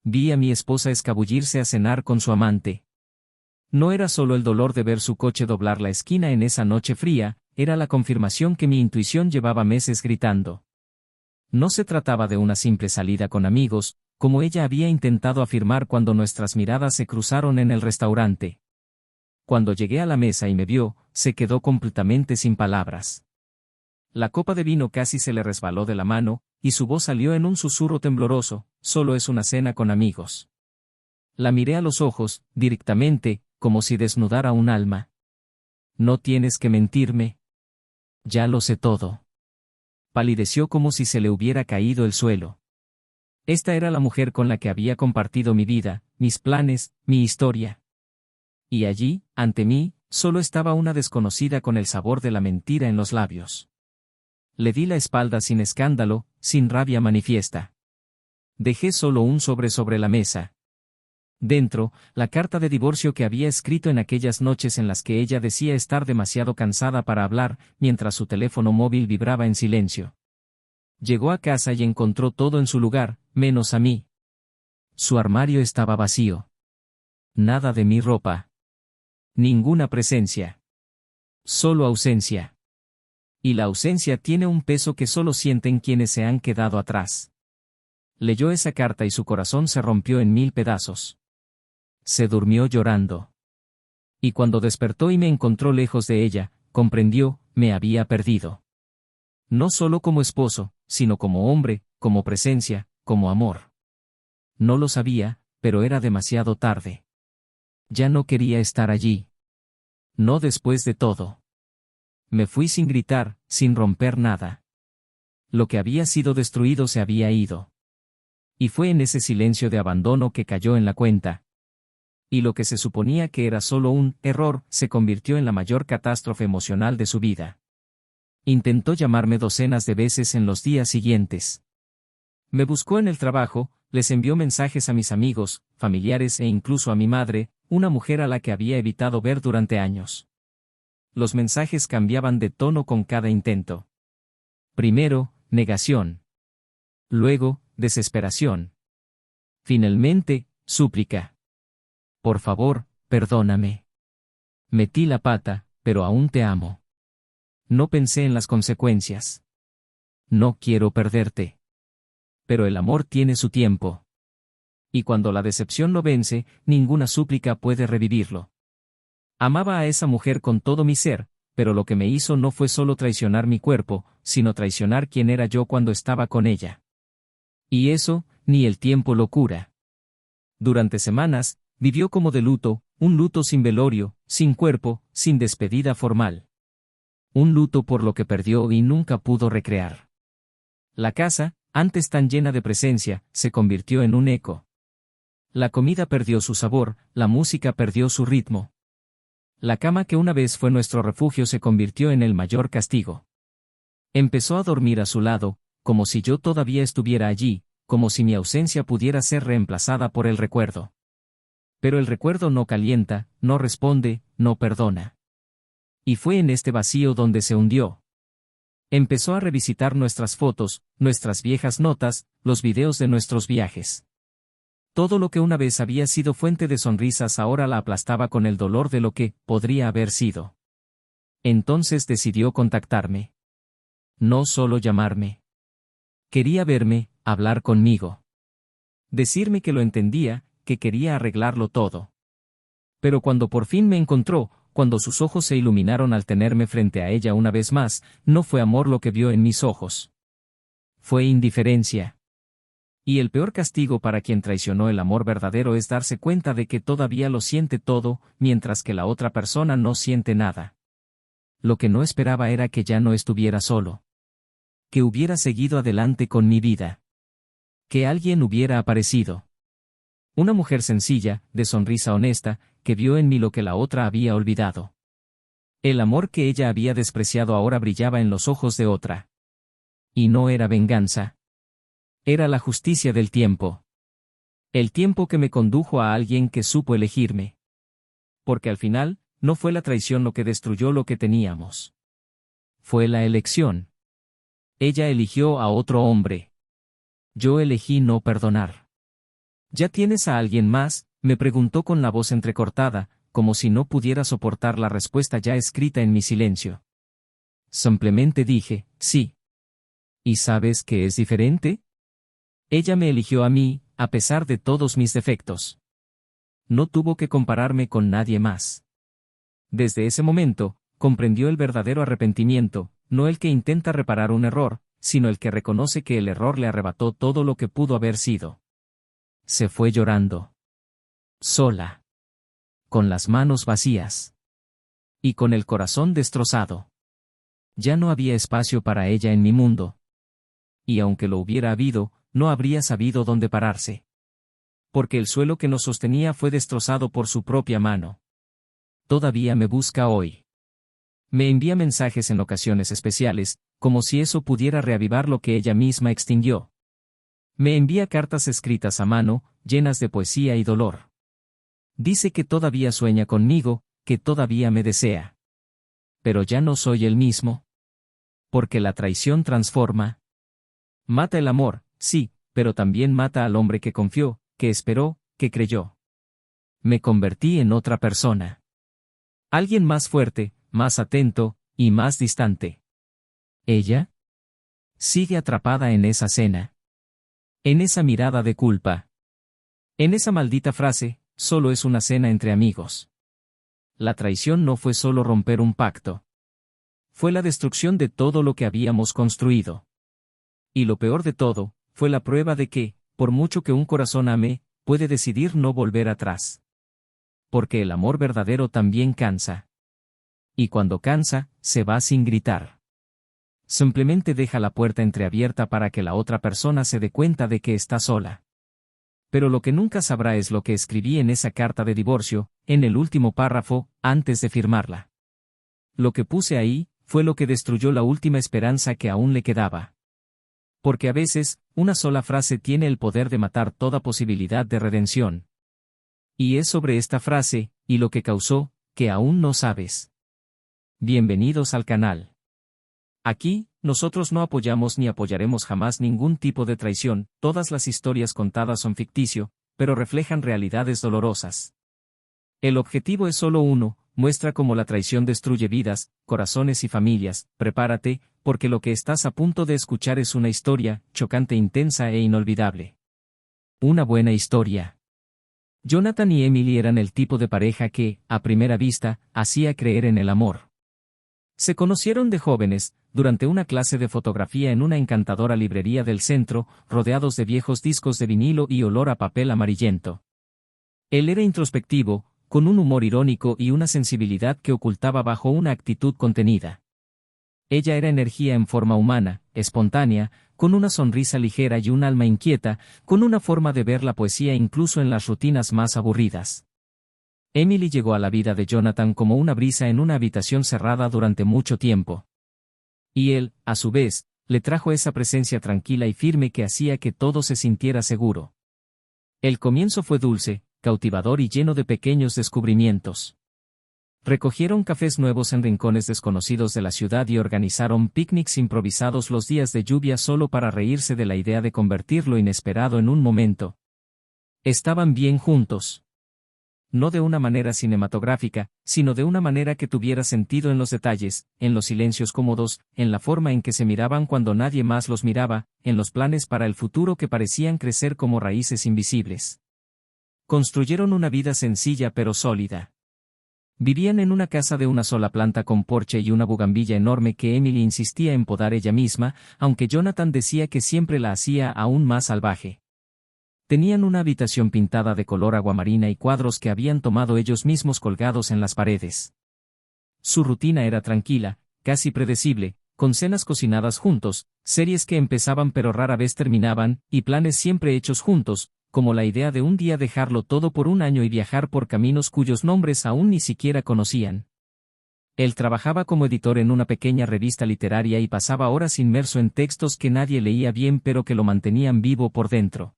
Vi a mi esposa escabullirse a cenar con su amante. No era solo el dolor de ver su coche doblar la esquina en esa noche fría, era la confirmación que mi intuición llevaba meses gritando. No se trataba de una simple salida con amigos, como ella había intentado afirmar cuando nuestras miradas se cruzaron en el restaurante. Cuando llegué a la mesa y me vio, se quedó completamente sin palabras. La copa de vino casi se le resbaló de la mano, y su voz salió en un susurro tembloroso: solo es una cena con amigos. La miré a los ojos, directamente, como si desnudara un alma. No tienes que mentirme. Ya lo sé todo. Palideció como si se le hubiera caído el suelo. Esta era la mujer con la que había compartido mi vida, mis planes, mi historia. Y allí, ante mí, solo estaba una desconocida con el sabor de la mentira en los labios. Le di la espalda sin escándalo, sin rabia manifiesta. Dejé solo un sobre la mesa. Dentro, la carta de divorcio que había escrito en aquellas noches en las que ella decía estar demasiado cansada para hablar, mientras su teléfono móvil vibraba en silencio. Llegó a casa y encontró todo en su lugar, menos a mí. Su armario estaba vacío. Nada de mi ropa. Ninguna presencia. Solo ausencia. Y la ausencia tiene un peso que solo sienten quienes se han quedado atrás. Leyó esa carta y su corazón se rompió en 1000 pedazos. Se durmió llorando. Y cuando despertó y me encontró lejos de ella, comprendió, me había perdido. No solo como esposo, sino como hombre, como presencia, como amor. No lo sabía, pero era demasiado tarde. Ya no quería estar allí. No después de todo. Me fui sin gritar, sin romper nada. Lo que había sido destruido se había ido. Y fue en ese silencio de abandono que cayó en la cuenta. Y lo que se suponía que era solo un error, se convirtió en la mayor catástrofe emocional de su vida. Intentó llamarme docenas de veces en los días siguientes. Me buscó en el trabajo, les envió mensajes a mis amigos, familiares e incluso a mi madre, una mujer a la que había evitado ver durante años. Los mensajes cambiaban de tono con cada intento. Primero, negación. Luego, desesperación. Finalmente, súplica. Por favor, perdóname. Metí la pata, pero aún te amo. No pensé en las consecuencias. No quiero perderte. Pero el amor tiene su tiempo. Y cuando la decepción lo vence, ninguna súplica puede revivirlo. Amaba a esa mujer con todo mi ser, pero lo que me hizo no fue solo traicionar mi cuerpo, sino traicionar quién era yo cuando estaba con ella. Y eso, ni el tiempo lo cura. Durante semanas, vivió como de luto, un luto sin velorio, sin cuerpo, sin despedida formal. Un luto por lo que perdió y nunca pudo recrear. La casa, antes tan llena de presencia, se convirtió en un eco. La comida perdió su sabor, la música perdió su ritmo. La cama que una vez fue nuestro refugio se convirtió en el mayor castigo. Empezó a dormir a su lado, como si yo todavía estuviera allí, como si mi ausencia pudiera ser reemplazada por el recuerdo. Pero el recuerdo no calienta, no responde, no perdona. Y fue en este vacío donde se hundió. Empezó a revisitar nuestras fotos, nuestras viejas notas, los videos de nuestros viajes. Todo lo que una vez había sido fuente de sonrisas ahora la aplastaba con el dolor de lo que podría haber sido. Entonces decidió contactarme. No solo llamarme. Quería verme, hablar conmigo. Decirme que lo entendía, que quería arreglarlo todo. Pero cuando por fin me encontró, cuando sus ojos se iluminaron al tenerme frente a ella una vez más, no fue amor lo que vio en mis ojos. Fue indiferencia. Y el peor castigo para quien traicionó el amor verdadero es darse cuenta de que todavía lo siente todo, mientras que la otra persona no siente nada. Lo que no esperaba era que ya no estuviera solo. Que hubiera seguido adelante con mi vida. Que alguien hubiera aparecido. Una mujer sencilla, de sonrisa honesta, que vio en mí lo que la otra había olvidado. El amor que ella había despreciado ahora brillaba en los ojos de otra. Y no era venganza. Era la justicia del tiempo. El tiempo que me condujo a alguien que supo elegirme. Porque al final, no fue la traición lo que destruyó lo que teníamos. Fue la elección. Ella eligió a otro hombre. Yo elegí no perdonar. ¿Ya tienes a alguien más?, me preguntó con la voz entrecortada, como si no pudiera soportar la respuesta ya escrita en mi silencio. Simplemente dije, sí. ¿Y sabes qué es diferente? Ella me eligió a mí, a pesar de todos mis defectos. No tuvo que compararme con nadie más. Desde ese momento, comprendió el verdadero arrepentimiento, no el que intenta reparar un error, sino el que reconoce que el error le arrebató todo lo que pudo haber sido. Se fue llorando. Sola. Con las manos vacías. Y con el corazón destrozado. Ya no había espacio para ella en mi mundo. Y aunque lo hubiera habido, no habría sabido dónde pararse. Porque el suelo que nos sostenía fue destrozado por su propia mano. Todavía me busca hoy. Me envía mensajes en ocasiones especiales, como si eso pudiera reavivar lo que ella misma extinguió. Me envía cartas escritas a mano, llenas de poesía y dolor. Dice que todavía sueña conmigo, que todavía me desea. Pero ya no soy el mismo. Porque la traición transforma. Mata el amor, sí, pero también mata al hombre que confió, que esperó, que creyó. Me convertí en otra persona. Alguien más fuerte, más atento, y más distante. ¿Ella? Sigue atrapada en esa cena. En esa mirada de culpa. En esa maldita frase, solo es una cena entre amigos. La traición no fue solo romper un pacto. Fue la destrucción de todo lo que habíamos construido. Y lo peor de todo, fue la prueba de que, por mucho que un corazón ame, puede decidir no volver atrás. Porque el amor verdadero también cansa. Y cuando cansa, se va sin gritar. Simplemente deja la puerta entreabierta para que la otra persona se dé cuenta de que está sola. Pero lo que nunca sabrá es lo que escribí en esa carta de divorcio, en el último párrafo, antes de firmarla. Lo que puse ahí, fue lo que destruyó la última esperanza que aún le quedaba. Porque a veces, una sola frase tiene el poder de matar toda posibilidad de redención. Y es sobre esta frase, y lo que causó, que aún no sabes. Bienvenidos al canal. Aquí, nosotros no apoyamos ni apoyaremos jamás ningún tipo de traición, todas las historias contadas son ficticio, pero reflejan realidades dolorosas. El objetivo es solo uno, muestra cómo la traición destruye vidas, corazones y familias. Prepárate, porque lo que estás a punto de escuchar es una historia, chocante, intensa e inolvidable. Una buena historia. Jonathan y Emily eran el tipo de pareja que, a primera vista, hacía creer en el amor. Se conocieron de jóvenes, durante una clase de fotografía en una encantadora librería del centro, rodeados de viejos discos de vinilo y olor a papel amarillento. Él era introspectivo, con un humor irónico y una sensibilidad que ocultaba bajo una actitud contenida. Ella era energía en forma humana, espontánea, con una sonrisa ligera y un alma inquieta, con una forma de ver la poesía incluso en las rutinas más aburridas. Emily llegó a la vida de Jonathan como una brisa en una habitación cerrada durante mucho tiempo. Y él, a su vez, le trajo esa presencia tranquila y firme que hacía que todo se sintiera seguro. El comienzo fue dulce, cautivador y lleno de pequeños descubrimientos. Recogieron cafés nuevos en rincones desconocidos de la ciudad y organizaron picnics improvisados los días de lluvia solo para reírse de la idea de convertir lo inesperado en un momento. Estaban bien juntos. No de una manera cinematográfica, sino de una manera que tuviera sentido en los detalles, en los silencios cómodos, en la forma en que se miraban cuando nadie más los miraba, en los planes para el futuro que parecían crecer como raíces invisibles. Construyeron una vida sencilla pero sólida. Vivían en una casa de una sola planta con porche y una bugambilla enorme que Emily insistía en podar ella misma, aunque Jonathan decía que siempre la hacía aún más salvaje. Tenían una habitación pintada de color aguamarina y cuadros que habían tomado ellos mismos colgados en las paredes. Su rutina era tranquila, casi predecible, con cenas cocinadas juntos, series que empezaban pero rara vez terminaban, y planes siempre hechos juntos, como la idea de un día dejarlo todo por un año y viajar por caminos cuyos nombres aún ni siquiera conocían. Él trabajaba como editor en una pequeña revista literaria y pasaba horas inmerso en textos que nadie leía bien pero que lo mantenían vivo por dentro.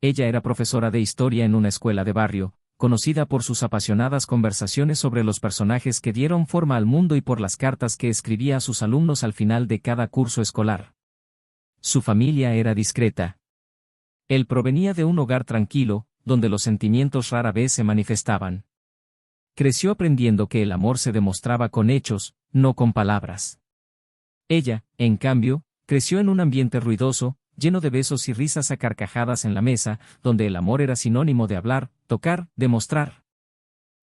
Ella era profesora de historia en una escuela de barrio, conocida por sus apasionadas conversaciones sobre los personajes que dieron forma al mundo y por las cartas que escribía a sus alumnos al final de cada curso escolar. Su familia era discreta. Él provenía de un hogar tranquilo, donde los sentimientos rara vez se manifestaban. Creció aprendiendo que el amor se demostraba con hechos, no con palabras. Ella, en cambio, creció en un ambiente ruidoso, lleno de besos y risas a carcajadas en la mesa, donde el amor era sinónimo de hablar, tocar, demostrar.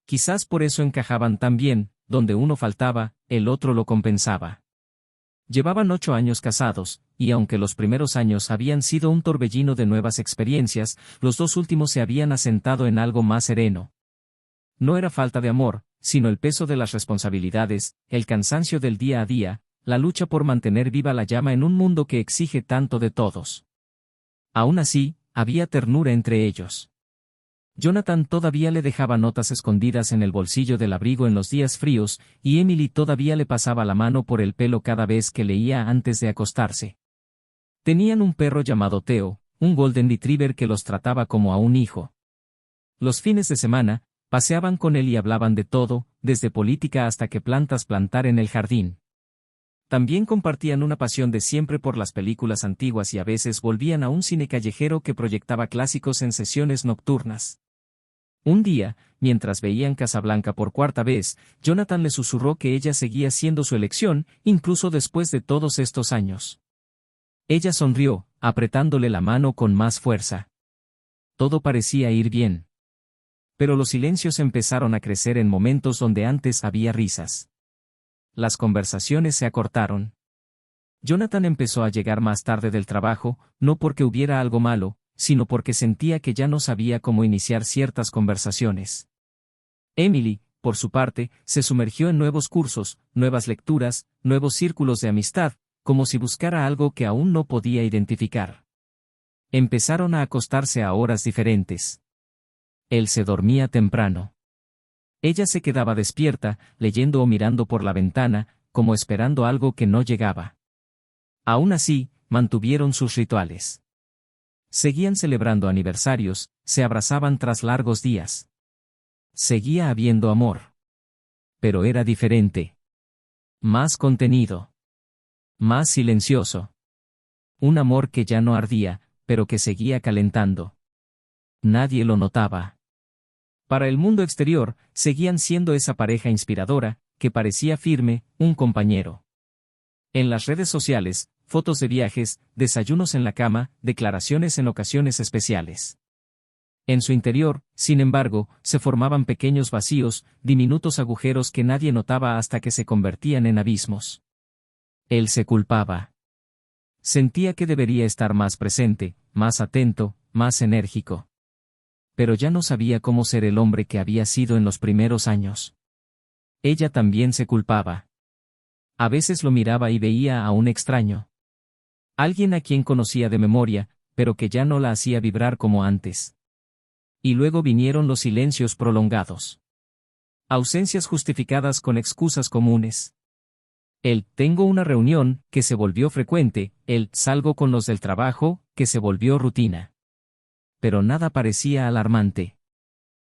Quizás por eso encajaban tan bien, donde uno faltaba, el otro lo compensaba. Llevaban 8 años casados, y aunque los primeros años habían sido un torbellino de nuevas experiencias, los 2 últimos se habían asentado en algo más sereno. No era falta de amor, sino el peso de las responsabilidades, el cansancio del día a día, la lucha por mantener viva la llama en un mundo que exige tanto de todos. Aún así, había ternura entre ellos. Jonathan todavía le dejaba notas escondidas en el bolsillo del abrigo en los días fríos, y Emily todavía le pasaba la mano por el pelo cada vez que leía antes de acostarse. Tenían un perro llamado Theo, un golden retriever que los trataba como a un hijo. Los fines de semana, paseaban con él y hablaban de todo, desde política hasta qué plantas plantar en el jardín. También compartían una pasión de siempre por las películas antiguas y a veces volvían a un cine callejero que proyectaba clásicos en sesiones nocturnas. Un día, mientras veían Casablanca por 4ª vez, Jonathan le susurró que ella seguía siendo su elección, incluso después de todos estos años. Ella sonrió, apretándole la mano con más fuerza. Todo parecía ir bien. Pero los silencios empezaron a crecer en momentos donde antes había risas. Las conversaciones se acortaron. Jonathan empezó a llegar más tarde del trabajo, no porque hubiera algo malo, sino porque sentía que ya no sabía cómo iniciar ciertas conversaciones. Emily, por su parte, se sumergió en nuevos cursos, nuevas lecturas, nuevos círculos de amistad, como si buscara algo que aún no podía identificar. Empezaron a acostarse a horas diferentes. Él se dormía temprano. Ella se quedaba despierta, leyendo o mirando por la ventana, como esperando algo que no llegaba. Aún así, mantuvieron sus rituales. Seguían celebrando aniversarios, se abrazaban tras largos días. Seguía habiendo amor. Pero era diferente. Más contenido. Más silencioso. Un amor que ya no ardía, pero que seguía calentando. Nadie lo notaba. Para el mundo exterior, seguían siendo esa pareja inspiradora, que parecía firme, un compañero. En las redes sociales, fotos de viajes, desayunos en la cama, declaraciones en ocasiones especiales. En su interior, sin embargo, se formaban pequeños vacíos, diminutos agujeros que nadie notaba hasta que se convertían en abismos. Él se culpaba. Sentía que debería estar más presente, más atento, más enérgico. Pero ya no sabía cómo ser el hombre que había sido en los primeros años. Ella también se culpaba. A veces lo miraba y veía a un extraño. Alguien a quien conocía de memoria, pero que ya no la hacía vibrar como antes. Y luego vinieron los silencios prolongados. Ausencias justificadas con excusas comunes. El tengo una reunión, que se volvió frecuente, el salgo con los del trabajo, que se volvió rutina. Pero nada parecía alarmante.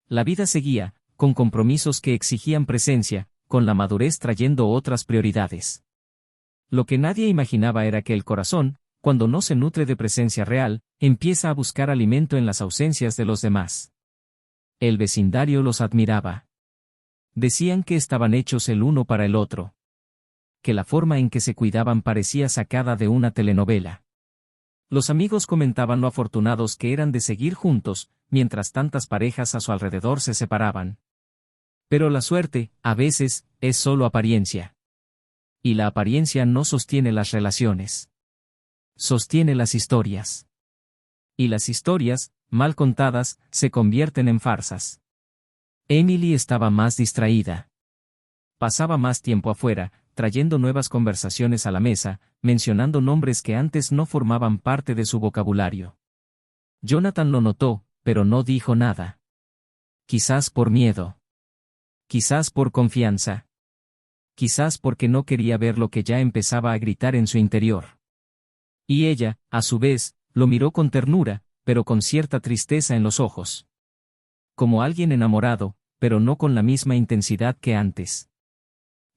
La vida seguía, con compromisos que exigían presencia, con la madurez trayendo otras prioridades. Lo que nadie imaginaba era que el corazón, cuando no se nutre de presencia real, empieza a buscar alimento en las ausencias de los demás. El vecindario los admiraba. Decían que estaban hechos el uno para el otro. Que la forma en que se cuidaban parecía sacada de una telenovela. Los amigos comentaban lo afortunados que eran de seguir juntos, mientras tantas parejas a su alrededor se separaban. Pero la suerte, a veces, es solo apariencia. Y la apariencia no sostiene las relaciones. Sostiene las historias. Y las historias, mal contadas, se convierten en farsas. Emily estaba más distraída. Pasaba más tiempo afuera, trayendo nuevas conversaciones a la mesa, mencionando nombres que antes no formaban parte de su vocabulario. Jonathan lo notó, pero no dijo nada. Quizás por miedo. Quizás por confianza. Quizás porque no quería ver lo que ya empezaba a gritar en su interior. Y ella, a su vez, lo miró con ternura, pero con cierta tristeza en los ojos. Como alguien enamorado, pero no con la misma intensidad que antes.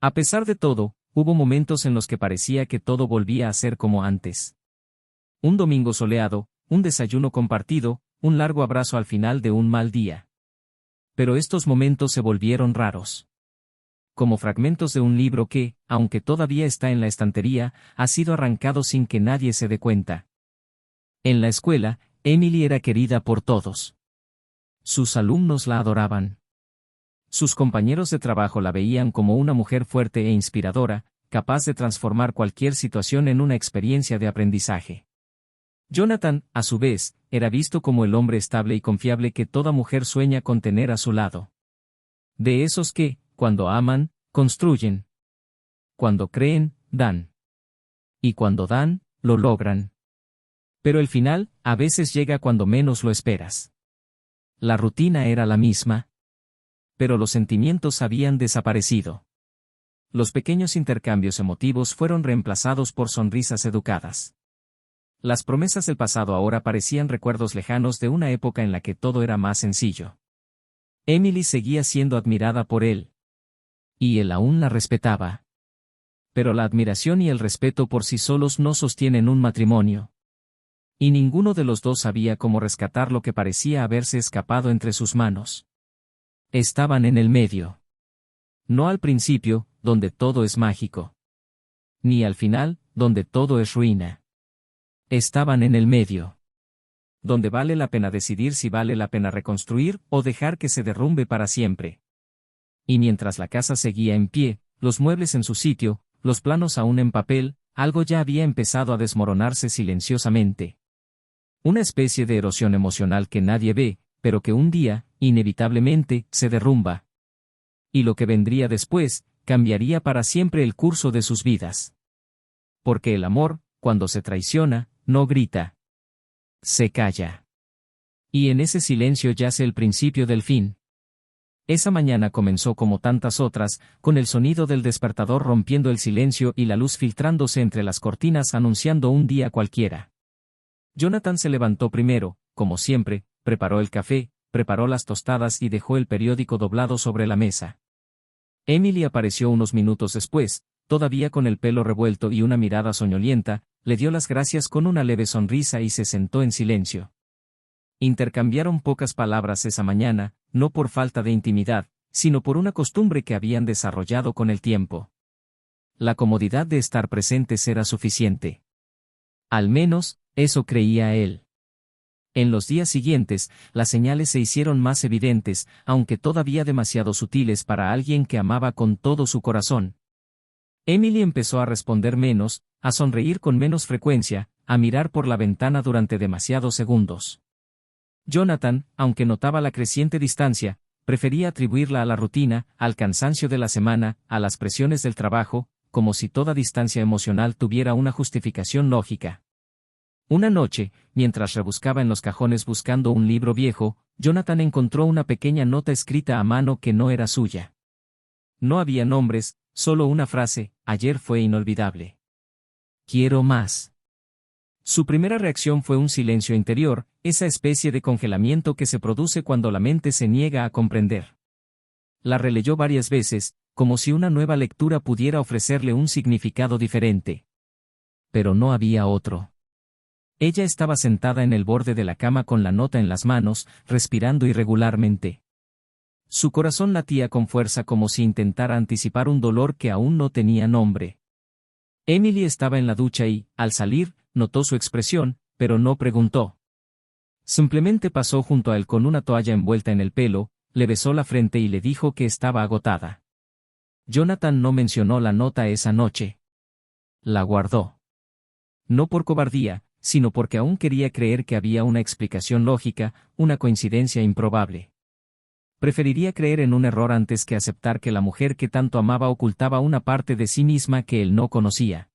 A pesar de todo, hubo momentos en los que parecía que todo volvía a ser como antes. Un domingo soleado, un desayuno compartido, un largo abrazo al final de un mal día. Pero estos momentos se volvieron raros. Como fragmentos de un libro que, aunque todavía está en la estantería, ha sido arrancado sin que nadie se dé cuenta. En la escuela, Emily era querida por todos. Sus alumnos la adoraban. Sus compañeros de trabajo la veían como una mujer fuerte e inspiradora, capaz de transformar cualquier situación en una experiencia de aprendizaje. Jonathan, a su vez, era visto como el hombre estable y confiable que toda mujer sueña con tener a su lado. De esos que, cuando aman, construyen. Cuando creen, dan. Y cuando dan, lo logran. Pero el final, a veces llega cuando menos lo esperas. La rutina era la misma. Pero los sentimientos habían desaparecido. Los pequeños intercambios emotivos fueron reemplazados por sonrisas educadas. Las promesas del pasado ahora parecían recuerdos lejanos de una época en la que todo era más sencillo. Emily seguía siendo admirada por él. Y él aún la respetaba. Pero la admiración y el respeto por sí solos no sostienen un matrimonio. Y ninguno de los dos sabía cómo rescatar lo que parecía haberse escapado entre sus manos. Estaban en el medio. No al principio, donde todo es mágico. Ni al final, donde todo es ruina. Estaban en el medio. Donde vale la pena decidir si vale la pena reconstruir o dejar que se derrumbe para siempre. Y mientras la casa seguía en pie, los muebles en su sitio, los planos aún en papel, algo ya había empezado a desmoronarse silenciosamente. Una especie de erosión emocional que nadie ve, pero que un día, inevitablemente, se derrumba. Y lo que vendría después, cambiaría para siempre el curso de sus vidas. Porque el amor, cuando se traiciona, no grita. Se calla. Y en ese silencio yace el principio del fin. Esa mañana comenzó como tantas otras, con el sonido del despertador rompiendo el silencio y la luz filtrándose entre las cortinas anunciando un día cualquiera. Jonathan se levantó primero, como siempre, preparó el café, preparó las tostadas y dejó el periódico doblado sobre la mesa. Emily apareció unos minutos después, todavía con el pelo revuelto y una mirada soñolienta, le dio las gracias con una leve sonrisa y se sentó en silencio. Intercambiaron pocas palabras esa mañana, no por falta de intimidad, sino por una costumbre que habían desarrollado con el tiempo. La comodidad de estar presentes era suficiente. Al menos, eso creía él. En los días siguientes, las señales se hicieron más evidentes, aunque todavía demasiado sutiles para alguien que amaba con todo su corazón. Emily empezó a responder menos, a sonreír con menos frecuencia, a mirar por la ventana durante demasiados segundos. Jonathan, aunque notaba la creciente distancia, prefería atribuirla a la rutina, al cansancio de la semana, a las presiones del trabajo, como si toda distancia emocional tuviera una justificación lógica. Una noche, mientras rebuscaba en los cajones buscando un libro viejo, Jonathan encontró una pequeña nota escrita a mano que no era suya. No había nombres, solo una frase: ayer fue inolvidable. Quiero más. Su primera reacción fue un silencio interior, esa especie de congelamiento que se produce cuando la mente se niega a comprender. La releyó varias veces, como si una nueva lectura pudiera ofrecerle un significado diferente. Pero no había otro. Ella estaba sentada en el borde de la cama con la nota en las manos, respirando irregularmente. Su corazón latía con fuerza como si intentara anticipar un dolor que aún no tenía nombre. Emily estaba en la ducha y, al salir, notó su expresión, pero no preguntó. Simplemente pasó junto a él con una toalla envuelta en el pelo, le besó la frente y le dijo que estaba agotada. Jonathan no mencionó la nota esa noche. La guardó. No por cobardía, sino porque aún quería creer que había una explicación lógica, una coincidencia improbable. Preferiría creer en un error antes que aceptar que la mujer que tanto amaba ocultaba una parte de sí misma que él no conocía.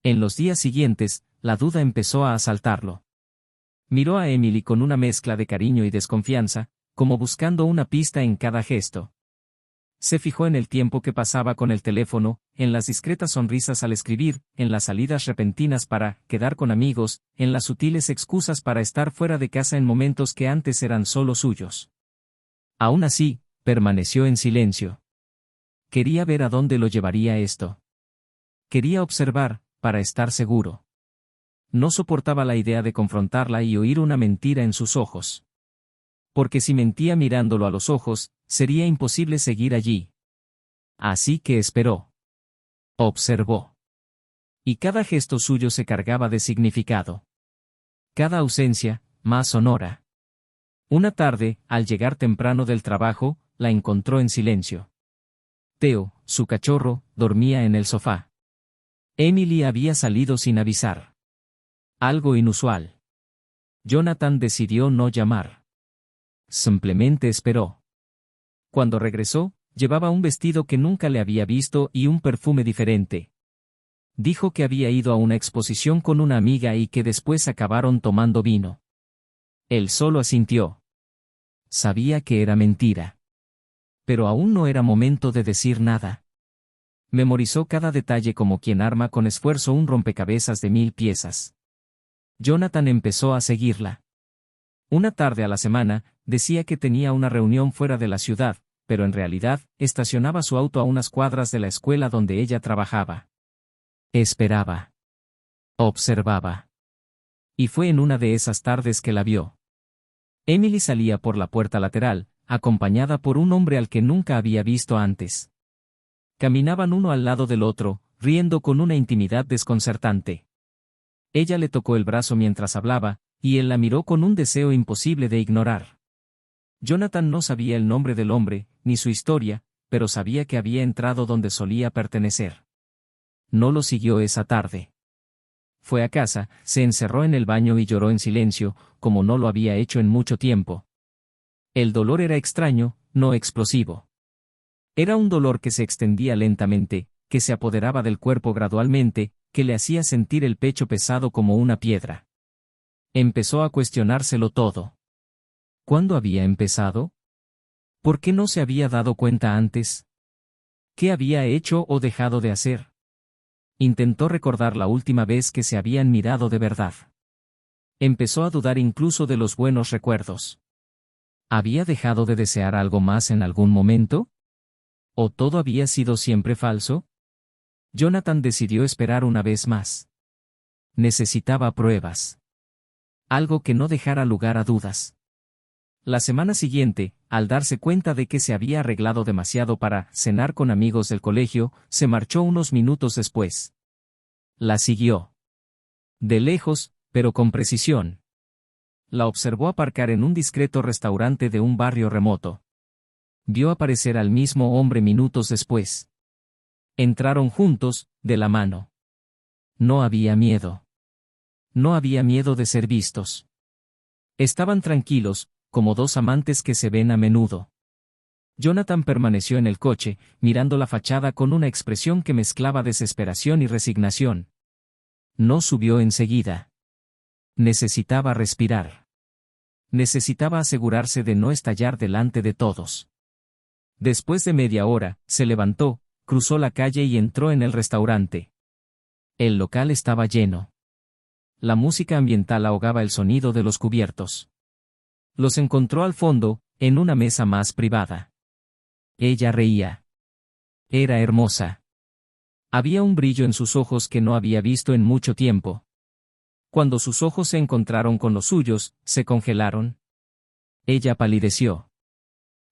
En los días siguientes, la duda empezó a asaltarlo. Miró a Emily con una mezcla de cariño y desconfianza, como buscando una pista en cada gesto. Se fijó en el tiempo que pasaba con el teléfono, en las discretas sonrisas al escribir, en las salidas repentinas para quedar con amigos, en las sutiles excusas para estar fuera de casa en momentos que antes eran solo suyos. Aún así, permaneció en silencio. Quería ver a dónde lo llevaría esto. Quería observar, para estar seguro. No soportaba la idea de confrontarla y oír una mentira en sus ojos. Porque si mentía mirándolo a los ojos, sería imposible seguir allí. Así que esperó. Observó. Y cada gesto suyo se cargaba de significado. Cada ausencia, más sonora. Una tarde, al llegar temprano del trabajo, la encontró en silencio. Theo, su cachorro, dormía en el sofá. Emily había salido sin avisar. Algo inusual. Jonathan decidió no llamar. Simplemente esperó. Cuando regresó, llevaba un vestido que nunca le había visto y un perfume diferente. Dijo que había ido a una exposición con una amiga y que después acabaron tomando vino. Él solo asintió. Sabía que era mentira. Pero aún no era momento de decir nada. Memorizó cada detalle como quien arma con esfuerzo un rompecabezas de 1000 piezas. Jonathan empezó a seguirla. Una tarde a la semana, decía que tenía una reunión fuera de la ciudad, pero en realidad, estacionaba su auto a unas cuadras de la escuela donde ella trabajaba. Esperaba. Observaba. Y fue en una de esas tardes que la vio. Emily salía por la puerta lateral, acompañada por un hombre al que nunca había visto antes. Caminaban uno al lado del otro, riendo con una intimidad desconcertante. Ella le tocó el brazo mientras hablaba, y él la miró con un deseo imposible de ignorar. Jonathan no sabía el nombre del hombre, ni su historia, pero sabía que había entrado donde solía pertenecer. No lo siguió esa tarde. Fue a casa, se encerró en el baño y lloró en silencio, como no lo había hecho en mucho tiempo. El dolor era extraño, no explosivo. Era un dolor que se extendía lentamente, que se apoderaba del cuerpo gradualmente, que le hacía sentir el pecho pesado como una piedra. Empezó a cuestionárselo todo. ¿Cuándo había empezado? ¿Por qué no se había dado cuenta antes? ¿Qué había hecho o dejado de hacer? Intentó recordar la última vez que se habían mirado de verdad. Empezó a dudar incluso de los buenos recuerdos. ¿Había dejado de desear algo más en algún momento? ¿O todo había sido siempre falso? Jonathan decidió esperar una vez más. Necesitaba pruebas. Algo que no dejara lugar a dudas. La semana siguiente, al darse cuenta de que se había arreglado demasiado para cenar con amigos del colegio, se marchó unos minutos después. La siguió. De lejos, pero con precisión. La observó aparcar en un discreto restaurante de un barrio remoto. Vio aparecer al mismo hombre minutos después. Entraron juntos, de la mano. No había miedo. No había miedo de ser vistos. Estaban tranquilos, como dos amantes que se ven a menudo. Jonathan permaneció en el coche, mirando la fachada con una expresión que mezclaba desesperación y resignación. No subió enseguida. Necesitaba respirar. Necesitaba asegurarse de no estallar delante de todos. Después de media hora, se levantó, cruzó la calle y entró en el restaurante. El local estaba lleno. La música ambiental ahogaba el sonido de los cubiertos. Los encontró al fondo, en una mesa más privada. Ella reía. Era hermosa. Había un brillo en sus ojos que no había visto en mucho tiempo. Cuando sus ojos se encontraron con los suyos, se congelaron. Ella palideció.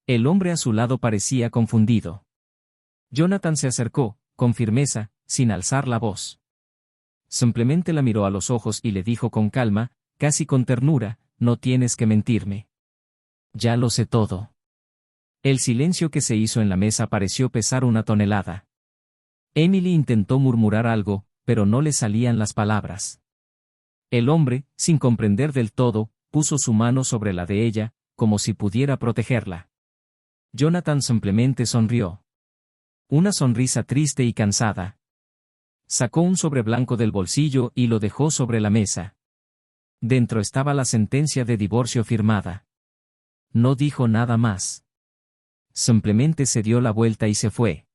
El hombre a su lado parecía confundido. Jonathan se acercó, con firmeza, sin alzar la voz. Simplemente la miró a los ojos y le dijo con calma, casi con ternura, no tienes que mentirme. Ya lo sé todo. El silencio que se hizo en la mesa pareció pesar una tonelada. Emily intentó murmurar algo, pero no le salían las palabras. El hombre, sin comprender del todo, puso su mano sobre la de ella, como si pudiera protegerla. Jonathan simplemente sonrió. Una sonrisa triste y cansada. Sacó un sobre blanco del bolsillo y lo dejó sobre la mesa. Dentro estaba la sentencia de divorcio firmada. No dijo nada más. Simplemente se dio la vuelta y se fue.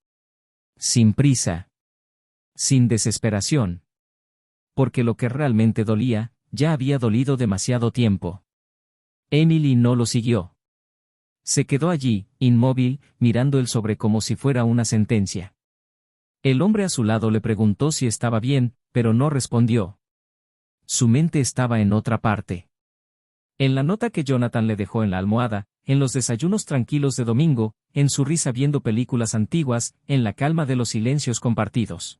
Sin prisa. Sin desesperación. Porque lo que realmente dolía, ya había dolido demasiado tiempo. Emily no lo siguió. Se quedó allí, inmóvil, mirando el sobre como si fuera una sentencia. El hombre a su lado le preguntó si estaba bien, pero no respondió. Su mente estaba en otra parte. En la nota que Jonathan le dejó en la almohada, en los desayunos tranquilos de domingo, en su risa viendo películas antiguas, en la calma de los silencios compartidos.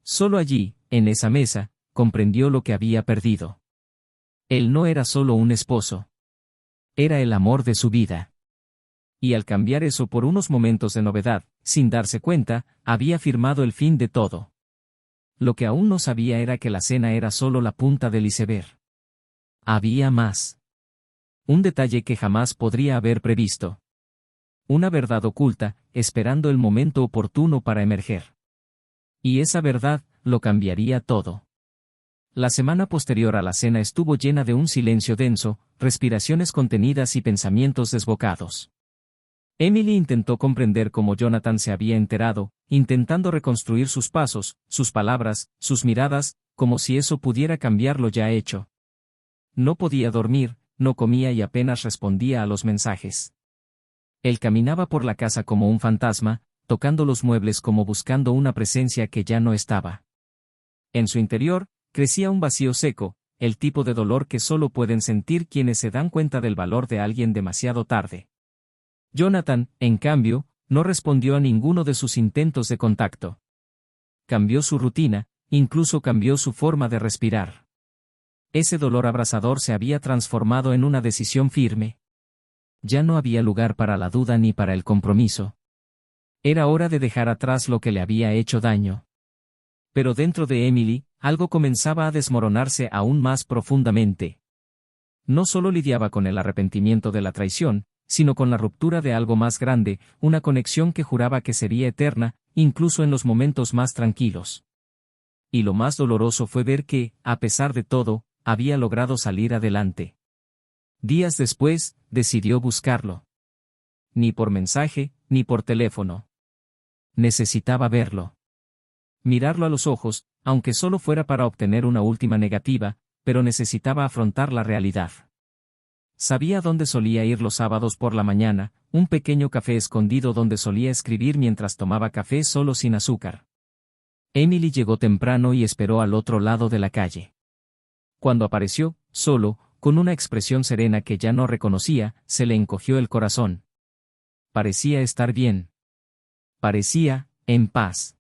Solo allí, en esa mesa, comprendió lo que había perdido. Él no era solo un esposo. Era el amor de su vida. Y al cambiar eso por unos momentos de novedad, sin darse cuenta, había firmado el fin de todo. Lo que aún no sabía era que la cena era solo la punta del iceberg. Había más. Un detalle que jamás podría haber previsto. Una verdad oculta, esperando el momento oportuno para emerger. Y esa verdad, lo cambiaría todo. La semana posterior a la cena estuvo llena de un silencio denso, respiraciones contenidas y pensamientos desbocados. Emily intentó comprender cómo Jonathan se había enterado, intentando reconstruir sus pasos, sus palabras, sus miradas, como si eso pudiera cambiar lo ya hecho. No podía dormir, no comía y apenas respondía a los mensajes. Él caminaba por la casa como un fantasma, tocando los muebles como buscando una presencia que ya no estaba. En su interior, crecía un vacío seco, el tipo de dolor que solo pueden sentir quienes se dan cuenta del valor de alguien demasiado tarde. Jonathan, en cambio, no respondió a ninguno de sus intentos de contacto. Cambió su rutina, incluso cambió su forma de respirar. Ese dolor abrasador se había transformado en una decisión firme. Ya no había lugar para la duda ni para el compromiso. Era hora de dejar atrás lo que le había hecho daño. Pero dentro de Emily, algo comenzaba a desmoronarse aún más profundamente. No solo lidiaba con el arrepentimiento de la traición, sino con la ruptura de algo más grande, una conexión que juraba que sería eterna, incluso en los momentos más tranquilos. Y lo más doloroso fue ver que, a pesar de todo, había logrado salir adelante. Días después, decidió buscarlo. Ni por mensaje, ni por teléfono. Necesitaba verlo. Mirarlo a los ojos, aunque solo fuera para obtener una última negativa, pero necesitaba afrontar la realidad. Sabía dónde solía ir los sábados por la mañana, un pequeño café escondido donde solía escribir mientras tomaba café solo sin azúcar. Emily llegó temprano y esperó al otro lado de la calle. Cuando apareció, solo, con una expresión serena que ya no reconocía, se le encogió el corazón. Parecía estar bien. Parecía, en paz.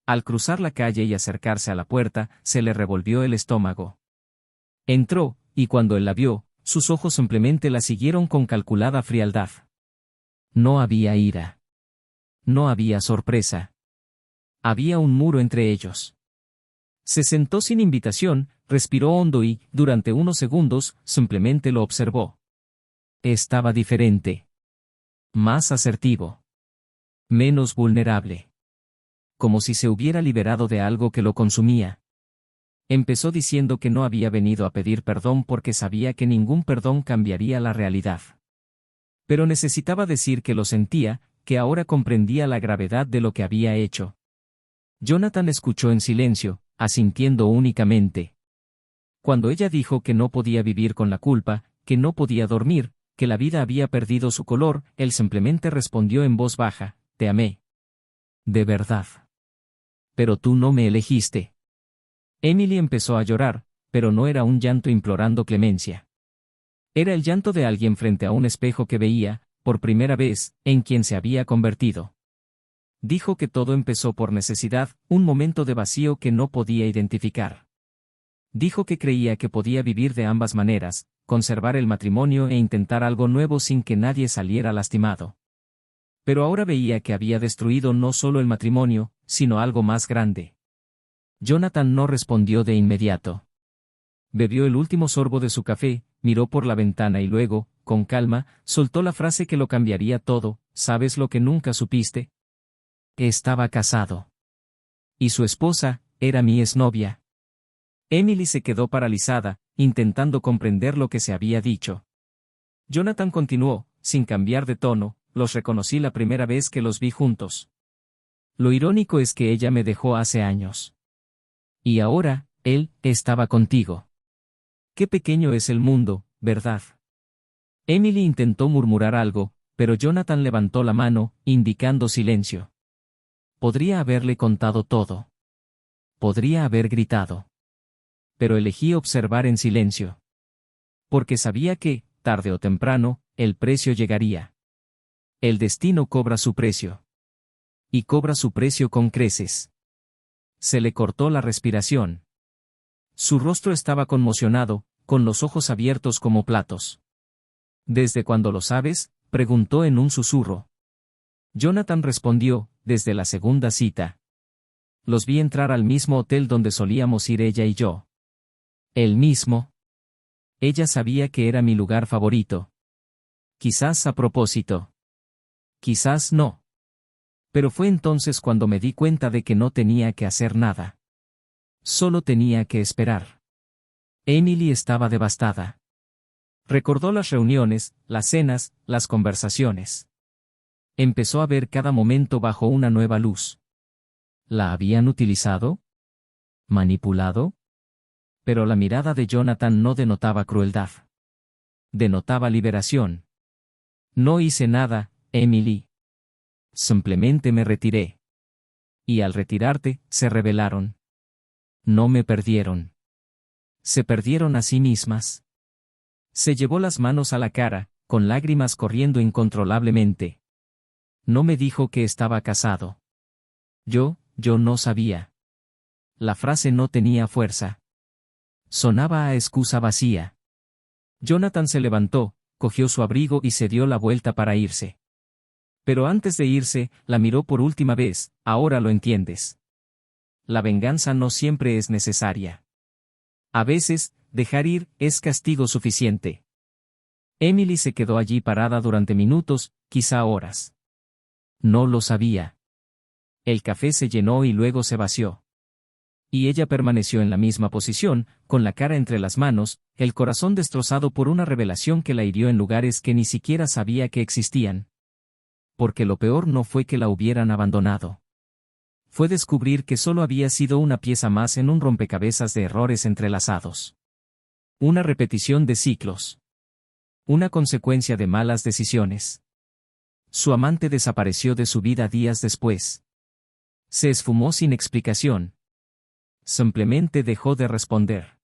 Al cruzar la calle y acercarse a la puerta, se le revolvió el estómago. Entró, y cuando él la vio, sus ojos simplemente la siguieron con calculada frialdad. No había ira. No había sorpresa. Había un muro entre ellos. Se sentó sin invitación, respiró hondo y, durante unos segundos, simplemente lo observó. Estaba diferente. Más asertivo. Menos vulnerable. Como si se hubiera liberado de algo que lo consumía. Empezó diciendo que no había venido a pedir perdón porque sabía que ningún perdón cambiaría la realidad. Pero necesitaba decir que lo sentía, que ahora comprendía la gravedad de lo que había hecho. Jonathan escuchó en silencio, asintiendo únicamente. Cuando ella dijo que no podía vivir con la culpa, que no podía dormir, que la vida había perdido su color, él simplemente respondió en voz baja, «Te amé. De verdad. Pero tú no me elegiste». Emily empezó a llorar, pero no era un llanto implorando clemencia. Era el llanto de alguien frente a un espejo que veía, por primera vez, en quien se había convertido. Dijo que todo empezó por necesidad, un momento de vacío que no podía identificar. Dijo que creía que podía vivir de ambas maneras, conservar el matrimonio e intentar algo nuevo sin que nadie saliera lastimado. Pero ahora veía que había destruido no solo el matrimonio, sino algo más grande. Jonathan no respondió de inmediato. Bebió el último sorbo de su café, miró por la ventana y luego, con calma, soltó la frase que lo cambiaría todo, ¿sabes lo que nunca supiste? Estaba casado. Y su esposa, era mi exnovia. Emily se quedó paralizada, intentando comprender lo que se había dicho. Jonathan continuó, sin cambiar de tono, los reconocí la primera vez que los vi juntos. Lo irónico es que ella me dejó hace años. Y ahora, él, estaba contigo. Qué pequeño es el mundo, ¿verdad? Emily intentó murmurar algo, pero Jonathan levantó la mano, indicando silencio. Podría haberle contado todo. Podría haber gritado. pero elegí observar en silencio. Porque sabía que, tarde o temprano, el precio llegaría. El destino cobra su precio. Y cobra su precio con creces. Se le cortó la respiración. Su rostro estaba conmocionado, con los ojos abiertos como platos. ¿Desde cuándo lo sabes?, preguntó en un susurro. Jonathan respondió, desde la segunda cita. Los vi entrar al mismo hotel donde solíamos ir ella y yo. ¿El mismo? Ella sabía que era mi lugar favorito. Quizás a propósito. Quizás no. Pero fue entonces cuando me di cuenta de que no tenía que hacer nada. Solo tenía que esperar. Emily estaba devastada. Recordó las reuniones, las cenas, las conversaciones. Empezó a ver cada momento bajo una nueva luz. ¿La habían utilizado? ¿Manipulado? Pero la mirada de Jonathan no denotaba crueldad. Denotaba liberación. No hice nada, Emily. Simplemente me retiré. Y al retirarte, se rebelaron. No me perdieron. Se perdieron a sí mismas. Se llevó las manos a la cara, con lágrimas corriendo incontrolablemente. No me dijo que estaba casado. Yo no sabía. La frase no tenía fuerza. Sonaba a excusa vacía. Jonathan se levantó, cogió su abrigo y se dio la vuelta para irse. Pero antes de irse, la miró por última vez. Ahora lo entiendes. La venganza no siempre es necesaria. A veces, dejar ir es castigo suficiente. Emily se quedó allí parada durante minutos, quizá horas. No lo sabía. El café se llenó y luego se vació. Y ella permaneció en la misma posición, con la cara entre las manos, el corazón destrozado por una revelación que la hirió en lugares que ni siquiera sabía que existían. Porque lo peor no fue que la hubieran abandonado. Fue descubrir que solo había sido una pieza más en un rompecabezas de errores entrelazados. Una repetición de ciclos. Una consecuencia de malas decisiones. Su amante desapareció de su vida días después. Se esfumó sin explicación. Simplemente dejó de responder.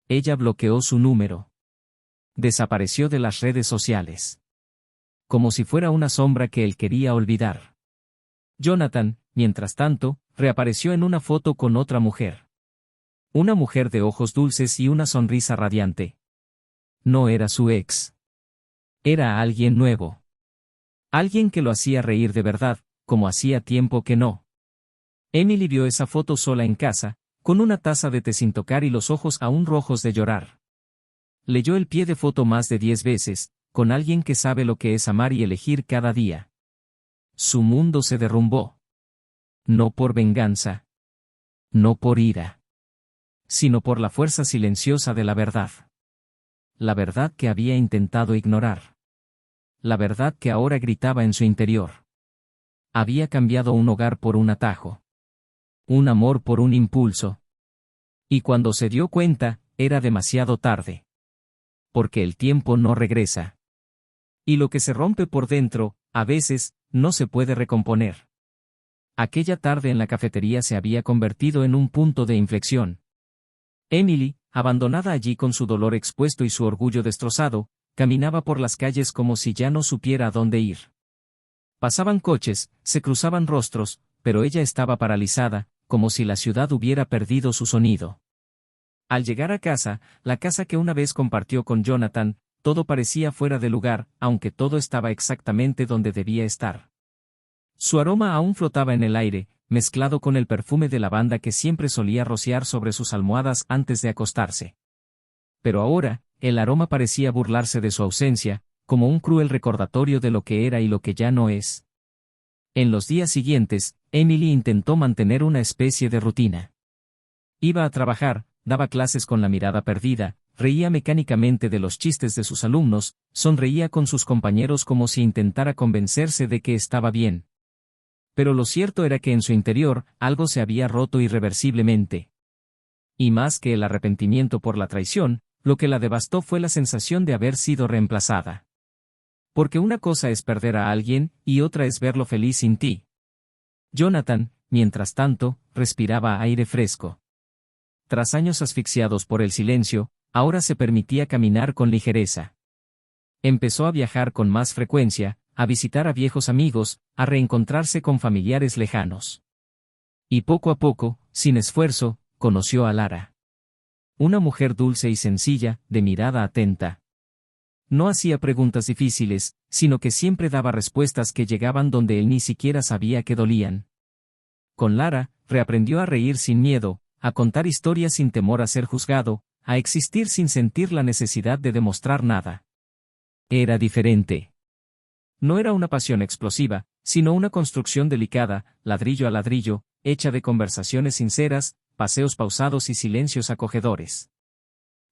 Ella bloqueó su número. Desapareció de las redes sociales. Como si fuera una sombra que él quería olvidar. Jonathan, mientras tanto, reapareció en una foto con otra mujer. Una mujer de ojos dulces y una sonrisa radiante. No era su ex. Era alguien nuevo. Alguien que lo hacía reír de verdad, como hacía tiempo que no. Emily vio esa foto sola en casa, con una taza de té sin tocar y los ojos aún rojos de llorar. Leyó el pie de foto más de 10 veces, con alguien que sabe lo que es amar y elegir cada día. Su mundo se derrumbó. No por venganza. No por ira. Sino por la fuerza silenciosa de la verdad. La verdad que había intentado ignorar. La verdad que ahora gritaba en su interior. Había cambiado un hogar por un atajo. Un amor por un impulso. Y cuando se dio cuenta, era demasiado tarde. Porque el tiempo no regresa. Y lo que se rompe por dentro, a veces, no se puede recomponer. Aquella tarde en la cafetería se había convertido en un punto de inflexión. Emily, abandonada allí con su dolor expuesto y su orgullo destrozado, caminaba por las calles como si ya no supiera a dónde ir. Pasaban coches, se cruzaban rostros, pero ella estaba paralizada, como si la ciudad hubiera perdido su sonido. Al llegar a casa, la casa que una vez compartió con Jonathan, todo parecía fuera de lugar, aunque todo estaba exactamente donde debía estar. Su aroma aún flotaba en el aire, mezclado con el perfume de lavanda que siempre solía rociar sobre sus almohadas antes de acostarse. Pero ahora, el aroma parecía burlarse de su ausencia, como un cruel recordatorio de lo que era y lo que ya no es. En los días siguientes, Emily intentó mantener una especie de rutina. Iba a trabajar, daba clases con la mirada perdida, reía mecánicamente de los chistes de sus alumnos, sonreía con sus compañeros como si intentara convencerse de que estaba bien. Pero lo cierto era que en su interior, algo se había roto irreversiblemente. Y más que el arrepentimiento por la traición, lo que la devastó fue la sensación de haber sido reemplazada. Porque una cosa es perder a alguien, y otra es verlo feliz sin ti. Jonathan, mientras tanto, respiraba aire fresco. tras años asfixiados por el silencio, ahora se permitía caminar con ligereza. Empezó a viajar con más frecuencia, a visitar a viejos amigos, a reencontrarse con familiares lejanos. Y poco a poco, sin esfuerzo, conoció a Lara. Una mujer dulce y sencilla, de mirada atenta. No hacía preguntas difíciles, sino que siempre daba respuestas que llegaban donde él ni siquiera sabía que dolían. Con Lara, reaprendió a reír sin miedo, a contar historias sin temor a ser juzgado, a existir sin sentir la necesidad de demostrar nada. Era diferente. No era una pasión explosiva, sino una construcción delicada, ladrillo a ladrillo, hecha de conversaciones sinceras, paseos pausados y silencios acogedores.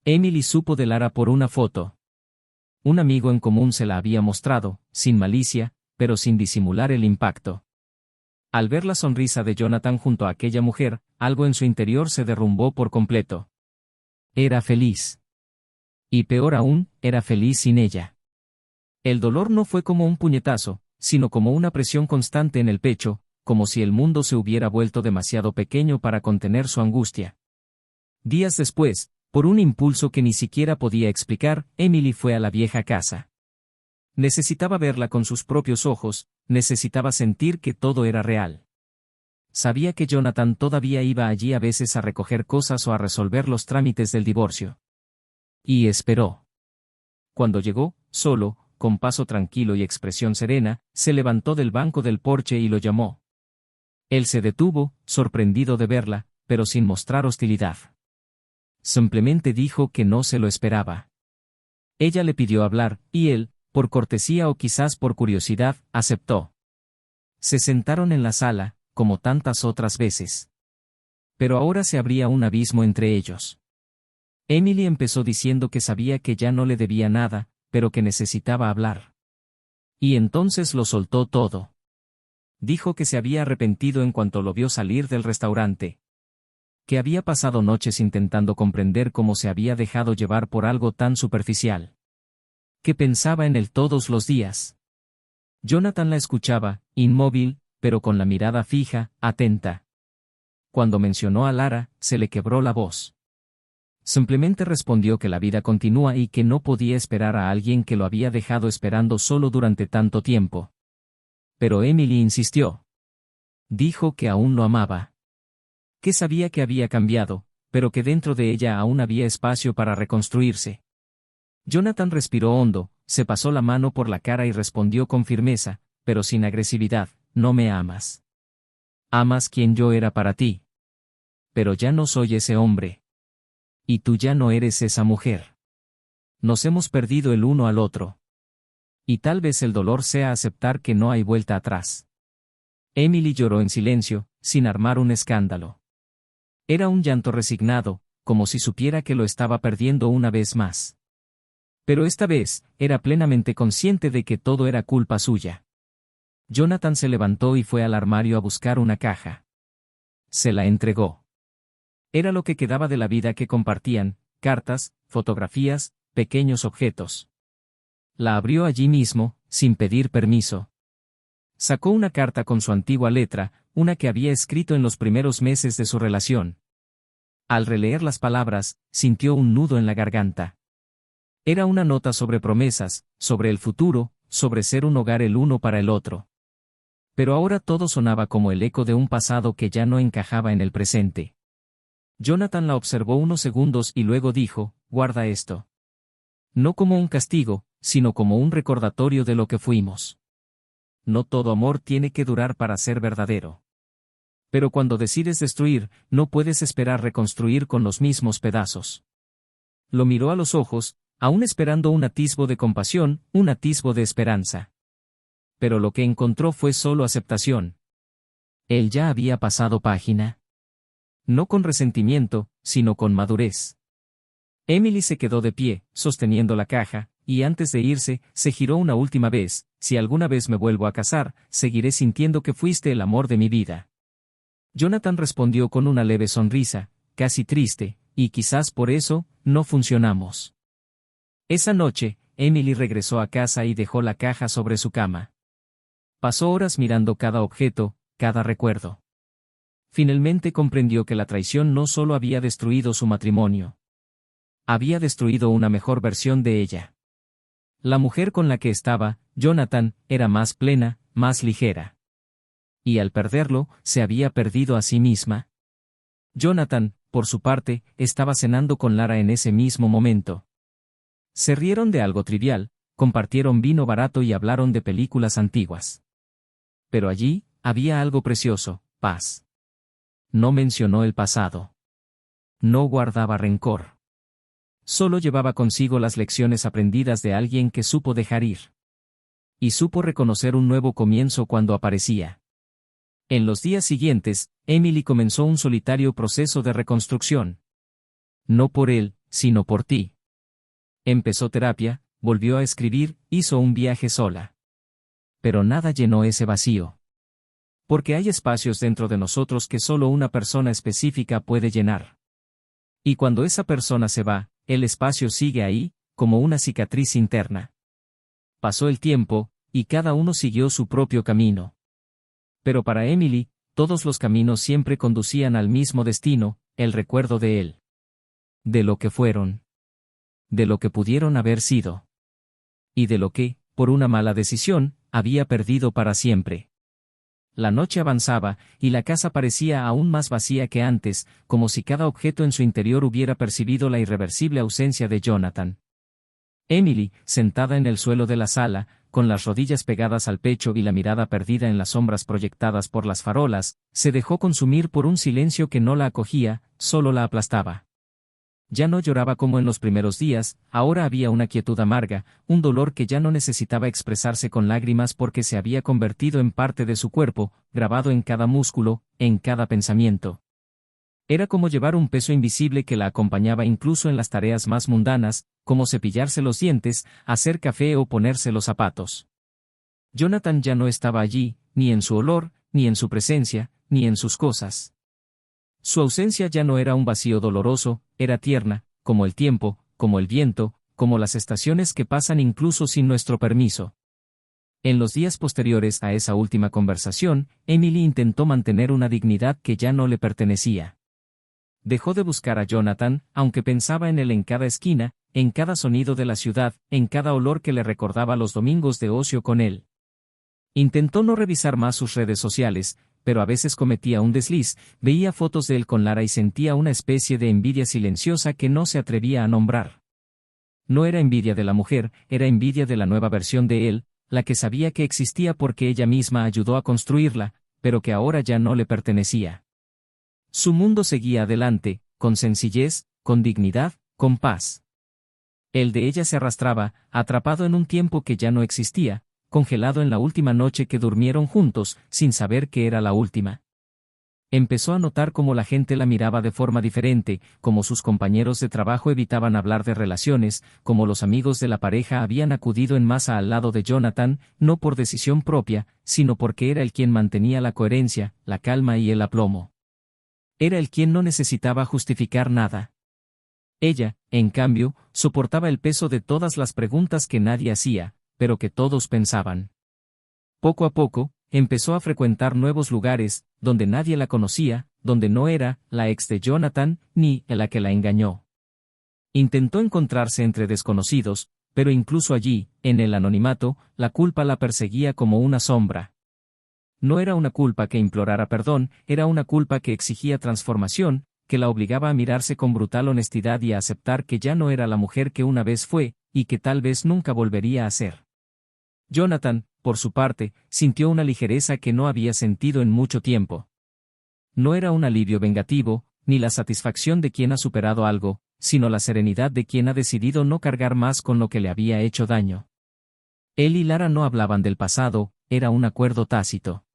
Emily supo de Lara por una foto. Un amigo en común se la había mostrado, sin malicia, pero sin disimular el impacto. Al ver la sonrisa de Jonathan junto a aquella mujer, algo en su interior se derrumbó por completo. Era feliz. Y peor aún, era feliz sin ella. El dolor no fue como un puñetazo, sino como una presión constante en el pecho, como si el mundo se hubiera vuelto demasiado pequeño para contener su angustia. Días después, por un impulso que ni siquiera podía explicar, Emily fue a la vieja casa. Necesitaba verla con sus propios ojos, necesitaba sentir que todo era real. Sabía que Jonathan todavía iba allí a veces a recoger cosas o a resolver los trámites del divorcio. Y esperó. Cuando llegó, solo, con paso tranquilo y expresión serena, se levantó del banco del porche y lo llamó. Él se detuvo, sorprendido de verla, pero sin mostrar hostilidad. Simplemente dijo que no se lo esperaba. Ella le pidió hablar, y él, por cortesía o quizás por curiosidad, aceptó. Se sentaron en la sala, como tantas otras veces. Pero ahora se abría un abismo entre ellos. Emily empezó diciendo que sabía que ya no le debía nada, pero que necesitaba hablar. Y entonces lo soltó todo. Dijo que se había arrepentido en cuanto lo vio salir del restaurante. Que había pasado noches intentando comprender cómo se había dejado llevar por algo tan superficial. Que pensaba en él todos los días. Jonathan la escuchaba, inmóvil, pero con la mirada fija, atenta. Cuando mencionó a Lara, se le quebró la voz. Simplemente respondió que la vida continúa y que no podía esperar a alguien que lo había dejado esperando solo durante tanto tiempo. Pero Emily insistió. Dijo que aún lo amaba. Que sabía que había cambiado, pero que dentro de ella aún había espacio para reconstruirse. Jonathan respiró hondo, se pasó la mano por la cara y respondió con firmeza, pero sin agresividad, no me amas. Amas quien yo era para ti. Pero ya no soy ese hombre. Y tú ya no eres esa mujer. Nos hemos perdido el uno al otro. Y tal vez el dolor sea aceptar que no hay vuelta atrás. Emily lloró en silencio, sin armar un escándalo. Era un llanto resignado, como si supiera que lo estaba perdiendo una vez más. Pero esta vez, era plenamente consciente de que todo era culpa suya. Jonathan se levantó y fue al armario a buscar una caja. Se la entregó. Era lo que quedaba de la vida que compartían, cartas, fotografías, pequeños objetos. La abrió allí mismo, sin pedir permiso. Sacó una carta con su antigua letra, una que había escrito en los primeros meses de su relación. Al releer las palabras, sintió un nudo en la garganta. Era una nota sobre promesas, sobre el futuro, sobre ser un hogar el uno para el otro. Pero ahora todo sonaba como el eco de un pasado que ya no encajaba en el presente. Jonathan la observó unos segundos y luego dijo, guarda esto. No como un castigo, sino como un recordatorio de lo que fuimos. No todo amor tiene que durar para ser verdadero. Pero cuando decides destruir, no puedes esperar reconstruir con los mismos pedazos. Lo miró a los ojos, aún esperando un atisbo de compasión, un atisbo de esperanza. Pero lo que encontró fue solo aceptación. Él ya había pasado página. No con resentimiento, sino con madurez. Emily se quedó de pie, sosteniendo la caja, y antes de irse, se giró una última vez, si alguna vez me vuelvo a casar, seguiré sintiendo que fuiste el amor de mi vida. Jonathan respondió con una leve sonrisa, casi triste, y quizás por eso, no funcionamos. Esa noche, Emily regresó a casa y dejó la caja sobre su cama. Pasó horas mirando cada objeto, cada recuerdo. Finalmente comprendió que la traición no solo había destruido su matrimonio. Había destruido una mejor versión de ella. La mujer con la que estaba, Jonathan, era más plena, más ligera. Y al perderlo, se había perdido a sí misma. Jonathan, por su parte, estaba cenando con Lara en ese mismo momento. Se rieron de algo trivial, compartieron vino barato y hablaron de películas antiguas. Pero allí, había algo precioso, paz. No mencionó el pasado. No guardaba rencor. Solo llevaba consigo las lecciones aprendidas de alguien que supo dejar ir. Y supo reconocer un nuevo comienzo cuando aparecía. En los días siguientes, Emily comenzó un solitario proceso de reconstrucción. No por él, sino por ti. Empezó terapia, volvió a escribir, hizo un viaje sola. Pero nada llenó ese vacío. Porque hay espacios dentro de nosotros que solo una persona específica puede llenar. Y cuando esa persona se va, el espacio sigue ahí, como una cicatriz interna. Pasó el tiempo, y cada uno siguió su propio camino. Pero para Emily, todos los caminos siempre conducían al mismo destino, el recuerdo de él. De lo que fueron. De lo que pudieron haber sido. Y de lo que, por una mala decisión, había perdido para siempre. La noche avanzaba, y la casa parecía aún más vacía que antes, como si cada objeto en su interior hubiera percibido la irreversible ausencia de Jonathan. Emily, sentada en el suelo de la sala, con las rodillas pegadas al pecho y la mirada perdida en las sombras proyectadas por las farolas, se dejó consumir por un silencio que no la acogía, solo la aplastaba. Ya no lloraba como en los primeros días, ahora había una quietud amarga, un dolor que ya no necesitaba expresarse con lágrimas porque se había convertido en parte de su cuerpo, grabado en cada músculo, en cada pensamiento. Era como llevar un peso invisible que la acompañaba incluso en las tareas más mundanas, como cepillarse los dientes, hacer café o ponerse los zapatos. Jonathan ya no estaba allí, ni en su olor, ni en su presencia, ni en sus cosas. Su ausencia ya no era un vacío doloroso, era tierna, como el tiempo, como el viento, como las estaciones que pasan incluso sin nuestro permiso. En los días posteriores a esa última conversación, Emily intentó mantener una dignidad que ya no le pertenecía. Dejó de buscar a Jonathan, aunque pensaba en él en cada esquina, en cada sonido de la ciudad, en cada olor que le recordaba los domingos de ocio con él. Intentó no revisar más sus redes sociales, pero a veces cometía un desliz, veía fotos de él con Lara y sentía una especie de envidia silenciosa que no se atrevía a nombrar. No era envidia de la mujer, era envidia de la nueva versión de él, la que sabía que existía porque ella misma ayudó a construirla, pero que ahora ya no le pertenecía. Su mundo seguía adelante, con sencillez, con dignidad, con paz. El de ella se arrastraba, atrapado en un tiempo que ya no existía, congelado en la última noche que durmieron juntos, sin saber que era la última. Empezó a notar cómo la gente la miraba de forma diferente, cómo sus compañeros de trabajo evitaban hablar de relaciones, cómo los amigos de la pareja habían acudido en masa al lado de Jonathan, no por decisión propia, sino porque era el quien mantenía la coherencia, la calma y el aplomo. Era el quien no necesitaba justificar nada. Ella, en cambio, soportaba el peso de todas las preguntas que nadie hacía, pero que todos pensaban. Poco a poco, empezó a frecuentar nuevos lugares, donde nadie la conocía, donde no era la ex de Jonathan, ni la que la engañó. Intentó encontrarse entre desconocidos, pero incluso allí, en el anonimato, la culpa la perseguía como una sombra. No era una culpa que implorara perdón, era una culpa que exigía transformación, que la obligaba a mirarse con brutal honestidad y a aceptar que ya no era la mujer que una vez fue, y que tal vez nunca volvería a ser. Jonathan, por su parte, sintió una ligereza que no había sentido en mucho tiempo. No era un alivio vengativo, ni la satisfacción de quien ha superado algo, sino la serenidad de quien ha decidido no cargar más con lo que le había hecho daño. Él y Lara no hablaban del pasado, era un acuerdo tácito.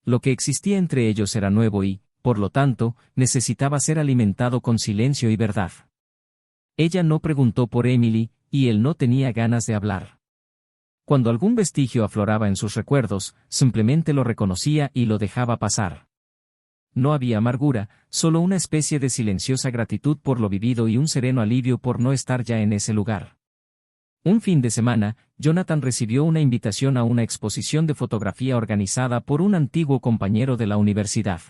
Lo que existía entre ellos era nuevo y, por lo tanto, necesitaba ser alimentado con silencio y verdad. Ella no preguntó por Emily, y él no tenía ganas de hablar. Cuando algún vestigio afloraba en sus recuerdos, simplemente lo reconocía y lo dejaba pasar. No había amargura, solo una especie de silenciosa gratitud por lo vivido y un sereno alivio por no estar ya en ese lugar. Un fin de semana, Jonathan recibió una invitación a una exposición de fotografía organizada por un antiguo compañero de la universidad.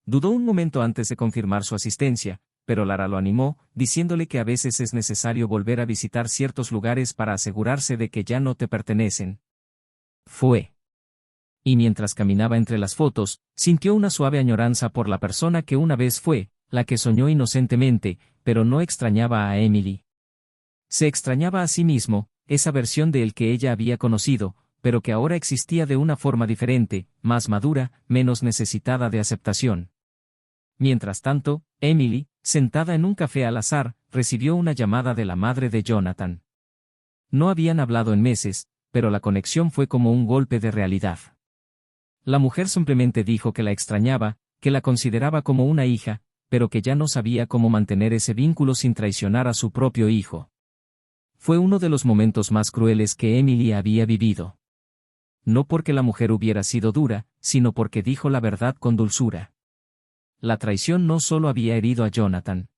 Dudó un momento antes de confirmar su asistencia, pero Lara lo animó, diciéndole que a veces es necesario volver a visitar ciertos lugares para asegurarse de que ya no te pertenecen. Fue. Y mientras caminaba entre las fotos, sintió una suave añoranza por la persona que una vez fue, la que soñó inocentemente, pero no extrañaba a Emily. Se extrañaba a sí mismo, esa versión de él que ella había conocido, pero que ahora existía de una forma diferente, más madura, menos necesitada de aceptación. Mientras tanto, Emily, sentada en un café al azar, recibió una llamada de la madre de Jonathan. No habían hablado en meses, pero la conexión fue como un golpe de realidad. La mujer simplemente dijo que la extrañaba, que la consideraba como una hija, pero que ya no sabía cómo mantener ese vínculo sin traicionar a su propio hijo. Fue uno de los momentos más crueles que Emily había vivido. No porque la mujer hubiera sido dura, sino porque dijo la verdad con dulzura. La traición no solo había herido a Jonathan.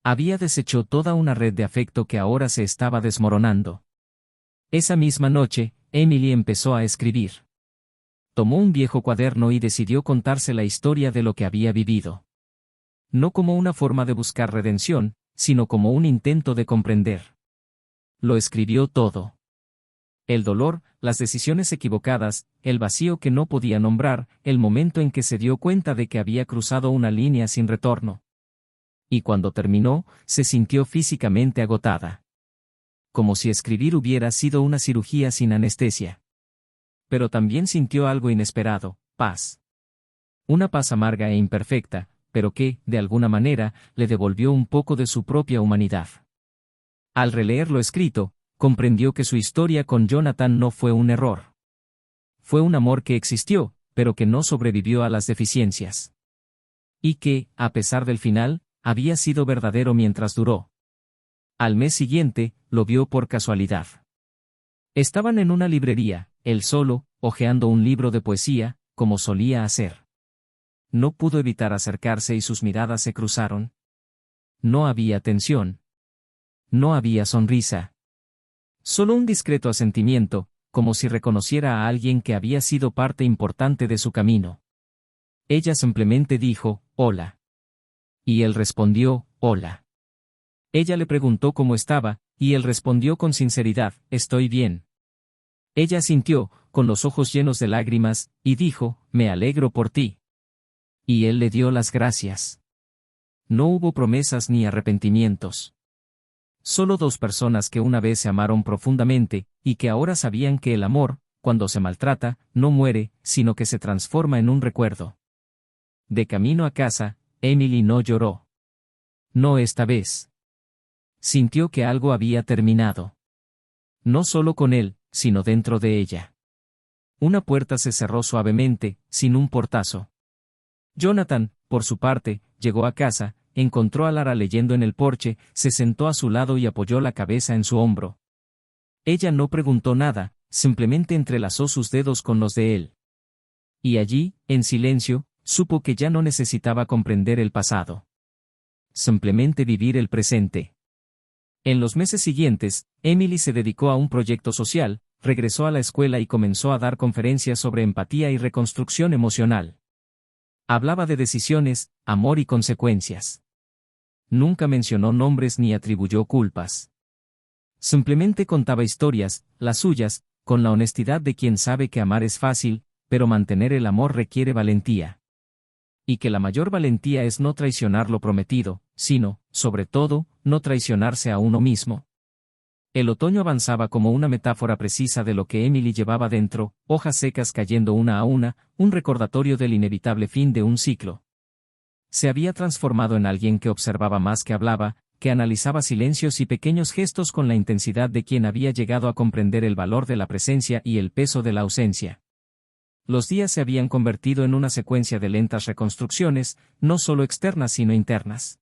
Había deshecho toda una red de afecto que ahora se estaba desmoronando. Esa misma noche, Emily empezó a escribir. Tomó un viejo cuaderno y decidió contarse la historia de lo que había vivido. No como una forma de buscar redención, sino como un intento de comprender. Lo escribió todo. El dolor, las decisiones equivocadas, el vacío que no podía nombrar, el momento en que se dio cuenta de que había cruzado una línea sin retorno. Y cuando terminó, se sintió físicamente agotada. Como si escribir hubiera sido una cirugía sin anestesia. Pero también sintió algo inesperado, paz. Una paz amarga e imperfecta, pero que, de alguna manera, le devolvió un poco de su propia humanidad. Al releer lo escrito, comprendió que su historia con Jonathan no fue un error. Fue un amor que existió, pero que no sobrevivió a las deficiencias. Y que, a pesar del final, había sido verdadero mientras duró. Al mes siguiente, lo vio por casualidad. Estaban en una librería, él solo, hojeando un libro de poesía, como solía hacer. No pudo evitar acercarse y sus miradas se cruzaron. No había tensión. No había sonrisa. Solo un discreto asentimiento, como si reconociera a alguien que había sido parte importante de su camino. Ella simplemente dijo, hola. Y él respondió, hola. Ella le preguntó cómo estaba, y él respondió con sinceridad, estoy bien. Ella sintió, con los ojos llenos de lágrimas, y dijo, me alegro por ti. Y él le dio las gracias. No hubo promesas ni arrepentimientos. Solo dos personas que una vez se amaron profundamente, y que ahora sabían que el amor, cuando se maltrata, no muere, sino que se transforma en un recuerdo. De camino a casa, Emily no lloró. No esta vez. Sintió que algo había terminado. No solo con él, sino dentro de ella. Una puerta se cerró suavemente, sin un portazo. Jonathan, por su parte, llegó a casa, encontró a Lara leyendo en el porche, se sentó a su lado y apoyó la cabeza en su hombro. Ella no preguntó nada, simplemente entrelazó sus dedos con los de él. Y allí, en silencio, supo que ya no necesitaba comprender el pasado. Simplemente vivir el presente. En los meses siguientes, Emily se dedicó a un proyecto social, regresó a la escuela y comenzó a dar conferencias sobre empatía y reconstrucción emocional. Hablaba de decisiones, amor y consecuencias. Nunca mencionó nombres ni atribuyó culpas. Simplemente contaba historias, las suyas, con la honestidad de quien sabe que amar es fácil, pero mantener el amor requiere valentía. Y que la mayor valentía es no traicionar lo prometido, sino, sobre todo, no traicionarse a uno mismo. El otoño avanzaba como una metáfora precisa de lo que Emily llevaba dentro, hojas secas cayendo una a una, un recordatorio del inevitable fin de un ciclo. Se había transformado en alguien que observaba más que hablaba, que analizaba silencios y pequeños gestos con la intensidad de quien había llegado a comprender el valor de la presencia y el peso de la ausencia. Los días se habían convertido en una secuencia de lentas reconstrucciones, no solo externas sino internas.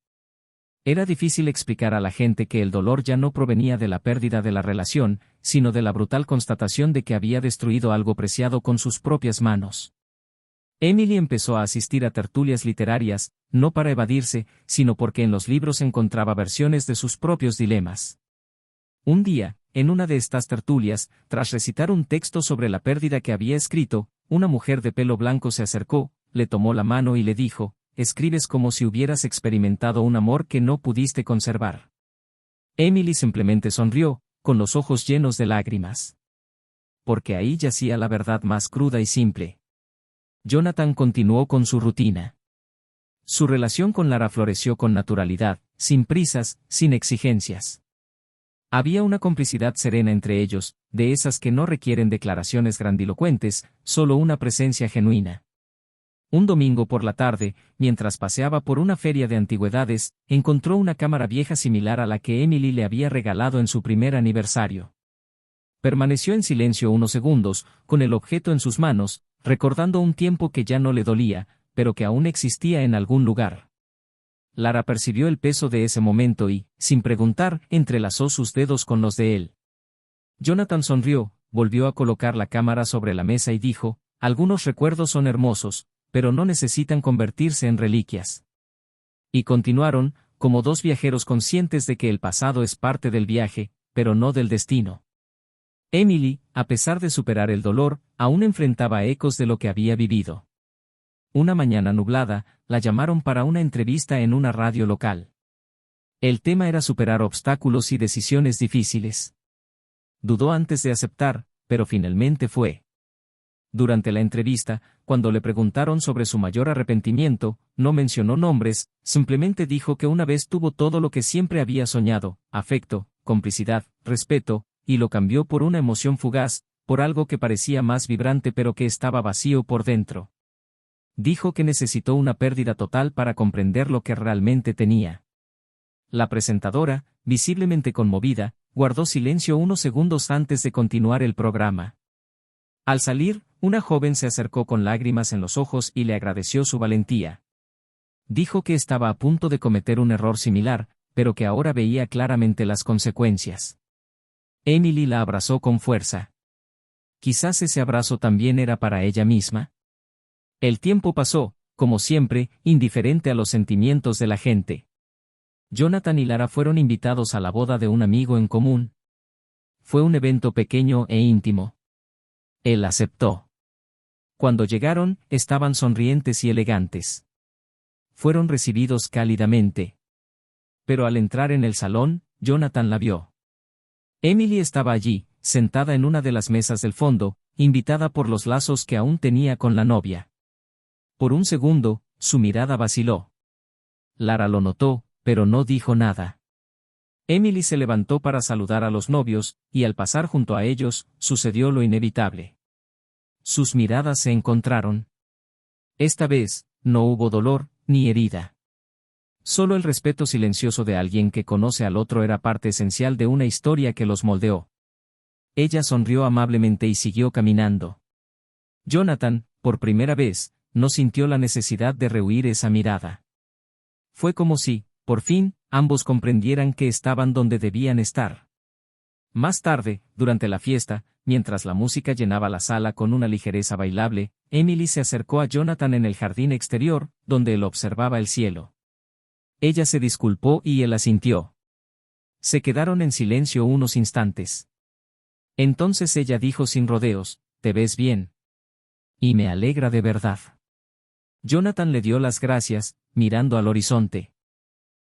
Era difícil explicar a la gente que el dolor ya no provenía de la pérdida de la relación, sino de la brutal constatación de que había destruido algo preciado con sus propias manos. Emily empezó a asistir a tertulias literarias, no para evadirse, sino porque en los libros encontraba versiones de sus propios dilemas. Un día, en una de estas tertulias, tras recitar un texto sobre la pérdida que había escrito, una mujer de pelo blanco se acercó, le tomó la mano y le dijo, escribes como si hubieras experimentado un amor que no pudiste conservar. Emily simplemente sonrió, con los ojos llenos de lágrimas. Porque ahí yacía la verdad más cruda y simple. Jonathan continuó con su rutina. Su relación con Lara floreció con naturalidad, sin prisas, sin exigencias. Había una complicidad serena entre ellos, de esas que no requieren declaraciones grandilocuentes, solo una presencia genuina. Un domingo por la tarde, mientras paseaba por una feria de antigüedades, encontró una cámara vieja similar a la que Emily le había regalado en su primer aniversario. Permaneció en silencio unos segundos, con el objeto en sus manos, recordando un tiempo que ya no le dolía, pero que aún existía en algún lugar. Lara percibió el peso de ese momento y, sin preguntar, entrelazó sus dedos con los de él. Jonathan sonrió, volvió a colocar la cámara sobre la mesa y dijo, algunos recuerdos son hermosos, pero no necesitan convertirse en reliquias. Y continuaron, como dos viajeros conscientes de que el pasado es parte del viaje, pero no del destino. Emily, a pesar de superar el dolor, aún enfrentaba ecos de lo que había vivido. Una mañana nublada, la llamaron para una entrevista en una radio local. El tema era superar obstáculos y decisiones difíciles. Dudó antes de aceptar, pero finalmente fue. Durante la entrevista, cuando le preguntaron sobre su mayor arrepentimiento, no mencionó nombres, simplemente dijo que una vez tuvo todo lo que siempre había soñado, afecto, complicidad, respeto, y lo cambió por una emoción fugaz, por algo que parecía más vibrante pero que estaba vacío por dentro. Dijo que necesitó una pérdida total para comprender lo que realmente tenía. La presentadora, visiblemente conmovida, guardó silencio unos segundos antes de continuar el programa. Al salir, una joven se acercó con lágrimas en los ojos y le agradeció su valentía. Dijo que estaba a punto de cometer un error similar, pero que ahora veía claramente las consecuencias. Emily la abrazó con fuerza. Quizás ese abrazo también era para ella misma. El tiempo pasó, como siempre, indiferente a los sentimientos de la gente. Jonathan y Lara fueron invitados a la boda de un amigo en común. Fue un evento pequeño e íntimo. Él aceptó. Cuando llegaron, estaban sonrientes y elegantes. Fueron recibidos cálidamente. Pero al entrar en el salón, Jonathan la vio. Emily estaba allí, sentada en una de las mesas del fondo, invitada por los lazos que aún tenía con la novia. Por un segundo, su mirada vaciló. Lara lo notó, pero no dijo nada. Emily se levantó para saludar a los novios, y al pasar junto a ellos, sucedió lo inevitable. Sus miradas se encontraron. Esta vez, no hubo dolor, ni herida. Solo el respeto silencioso de alguien que conoce al otro era parte esencial de una historia que los moldeó. Ella sonrió amablemente y siguió caminando. Jonathan, por primera vez, no sintió la necesidad de rehuir esa mirada. Fue como si, por fin, ambos comprendieran que estaban donde debían estar. Más tarde, durante la fiesta, mientras la música llenaba la sala con una ligereza bailable, Emily se acercó a Jonathan en el jardín exterior, donde él observaba el cielo. Ella se disculpó y él asintió. Se quedaron en silencio unos instantes. Entonces ella dijo sin rodeos, «Te ves bien. Y me alegra de verdad». Jonathan le dio las gracias, mirando al horizonte.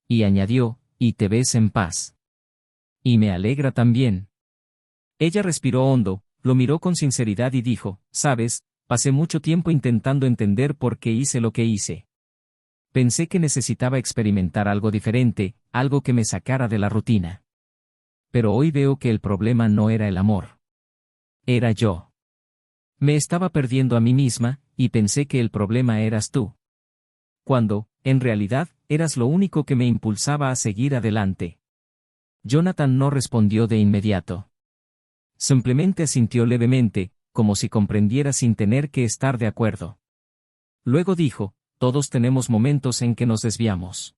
Y añadió, «Y te ves en paz. Y me alegra también». Ella respiró hondo, lo miró con sinceridad y dijo, «Sabes, pasé mucho tiempo intentando entender por qué hice lo que hice. Pensé que necesitaba experimentar algo diferente, algo que me sacara de la rutina. Pero hoy veo que el problema no era el amor. Era yo. Me estaba perdiendo a mí misma, y pensé que el problema eras tú. Cuando, en realidad, eras lo único que me impulsaba a seguir adelante». Jonathan no respondió de inmediato. Simplemente asintió levemente, como si comprendiera sin tener que estar de acuerdo. Luego dijo, «Todos tenemos momentos en que nos desviamos.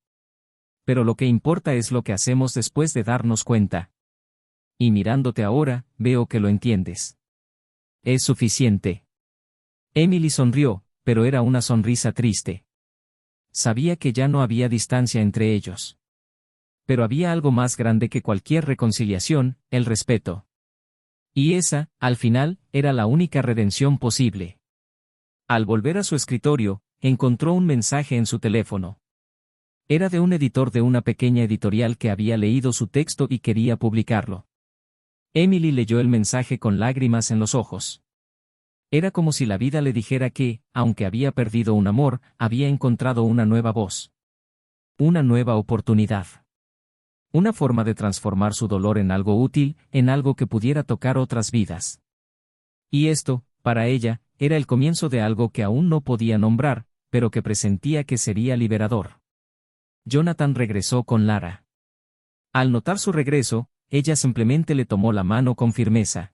Pero lo que importa es lo que hacemos después de darnos cuenta. Y mirándote ahora, veo que lo entiendes. Es suficiente». Emily sonrió, pero era una sonrisa triste. Sabía que ya no había distancia entre ellos. Pero había algo más grande que cualquier reconciliación, el respeto. Y esa, al final, era la única redención posible. Al volver a su escritorio, encontró un mensaje en su teléfono. Era de un editor de una pequeña editorial que había leído su texto y quería publicarlo. Emily leyó el mensaje con lágrimas en los ojos. Era como si la vida le dijera que, aunque había perdido un amor, había encontrado una nueva voz. Una nueva oportunidad. Una forma de transformar su dolor en algo útil, en algo que pudiera tocar otras vidas. Y esto, para ella, era el comienzo de algo que aún no podía nombrar, pero que presentía que sería liberador. Jonathan regresó con Lara. Al notar su regreso, ella simplemente le tomó la mano con firmeza.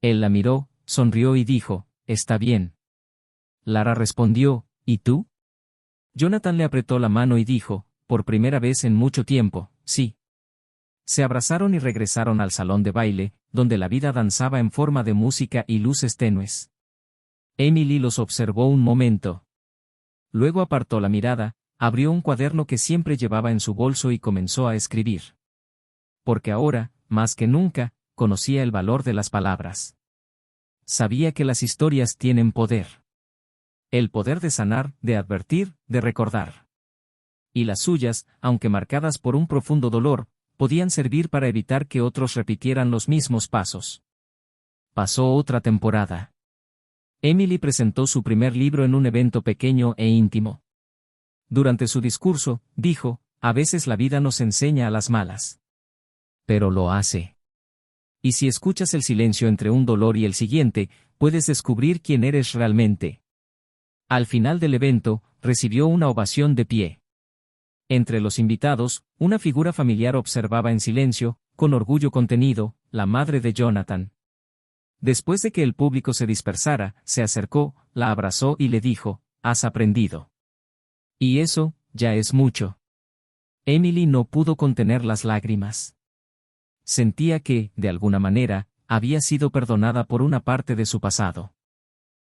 Él la miró, sonrió y dijo, «Está bien». Lara respondió, «¿Y tú?». Jonathan le apretó la mano y dijo, «Por primera vez en mucho tiempo, sí». Se abrazaron y regresaron al salón de baile, donde la vida danzaba en forma de música y luces tenues. Emily los observó un momento. Luego apartó la mirada, abrió un cuaderno que siempre llevaba en su bolso y comenzó a escribir. Porque ahora, más que nunca, conocía el valor de las palabras. Sabía que las historias tienen poder. El poder de sanar, de advertir, de recordar. Y las suyas, aunque marcadas por un profundo dolor, podían servir para evitar que otros repitieran los mismos pasos. Pasó otra temporada. Emily presentó su primer libro en un evento pequeño e íntimo. Durante su discurso, dijo, «A veces la vida nos enseña a las malas. Pero lo hace. Y si escuchas el silencio entre un dolor y el siguiente, puedes descubrir quién eres realmente». Al final del evento, recibió una ovación de pie. Entre los invitados, una figura familiar observaba en silencio, con orgullo contenido, la madre de Jonathan. Después de que el público se dispersara, se acercó, la abrazó y le dijo, «Has aprendido. Y eso, ya es mucho». Emily no pudo contener las lágrimas. Sentía que, de alguna manera, había sido perdonada por una parte de su pasado.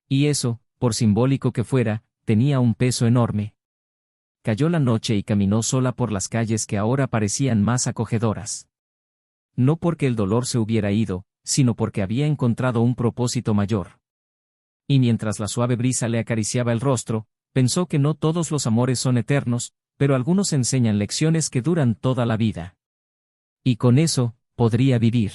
Y eso, por simbólico que fuera, tenía un peso enorme. Cayó la noche y caminó sola por las calles que ahora parecían más acogedoras. No porque el dolor se hubiera ido, sino porque había encontrado un propósito mayor. Y mientras la suave brisa le acariciaba el rostro, pensó que no todos los amores son eternos, pero algunos enseñan lecciones que duran toda la vida. Y con eso, podría vivir.